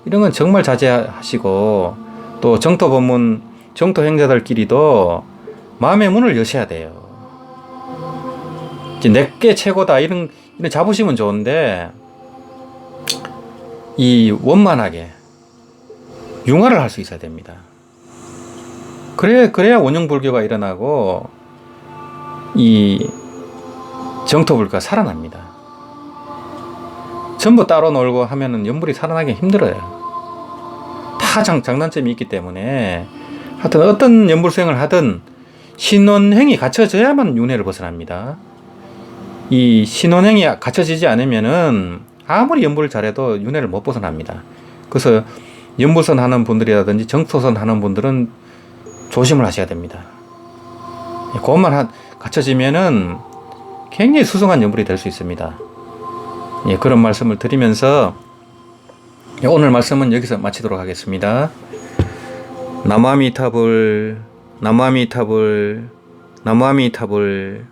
S1: 이런 건 정말 자제하시고 또 정토 법문 정토 행자들끼리도 마음의 문을 여셔야 돼요. 이제 내게 최고다 이런 자부심은 좋은데 이 원만하게 융화를 할 수 있어야 됩니다. 그래야 원형불교가 일어나고 이 정토불교가 살아납니다. 전부 따로 놀고 하면은 연불이 살아나기 힘들어요. 다 장단점이 있기 때문에 하여튼 어떤 연불수행을 하든 신원행이 갖춰져야만 윤회를 벗어납니다. 이 신원행이 갖춰지지 않으면은 아무리 연불을 잘해도 윤회를 못 벗어납니다. 그래서 연불선 하는 분들이라든지 정토선 하는 분들은 조심을 하셔야 됩니다. 그것만 갖춰지면은 굉장히 수승한 연불이 될 수 있습니다. 예, 그런 말씀을 드리면서 오늘 말씀은 여기서 마치도록 하겠습니다. 나무아미타불, 나무아미타불, 나무아미타불.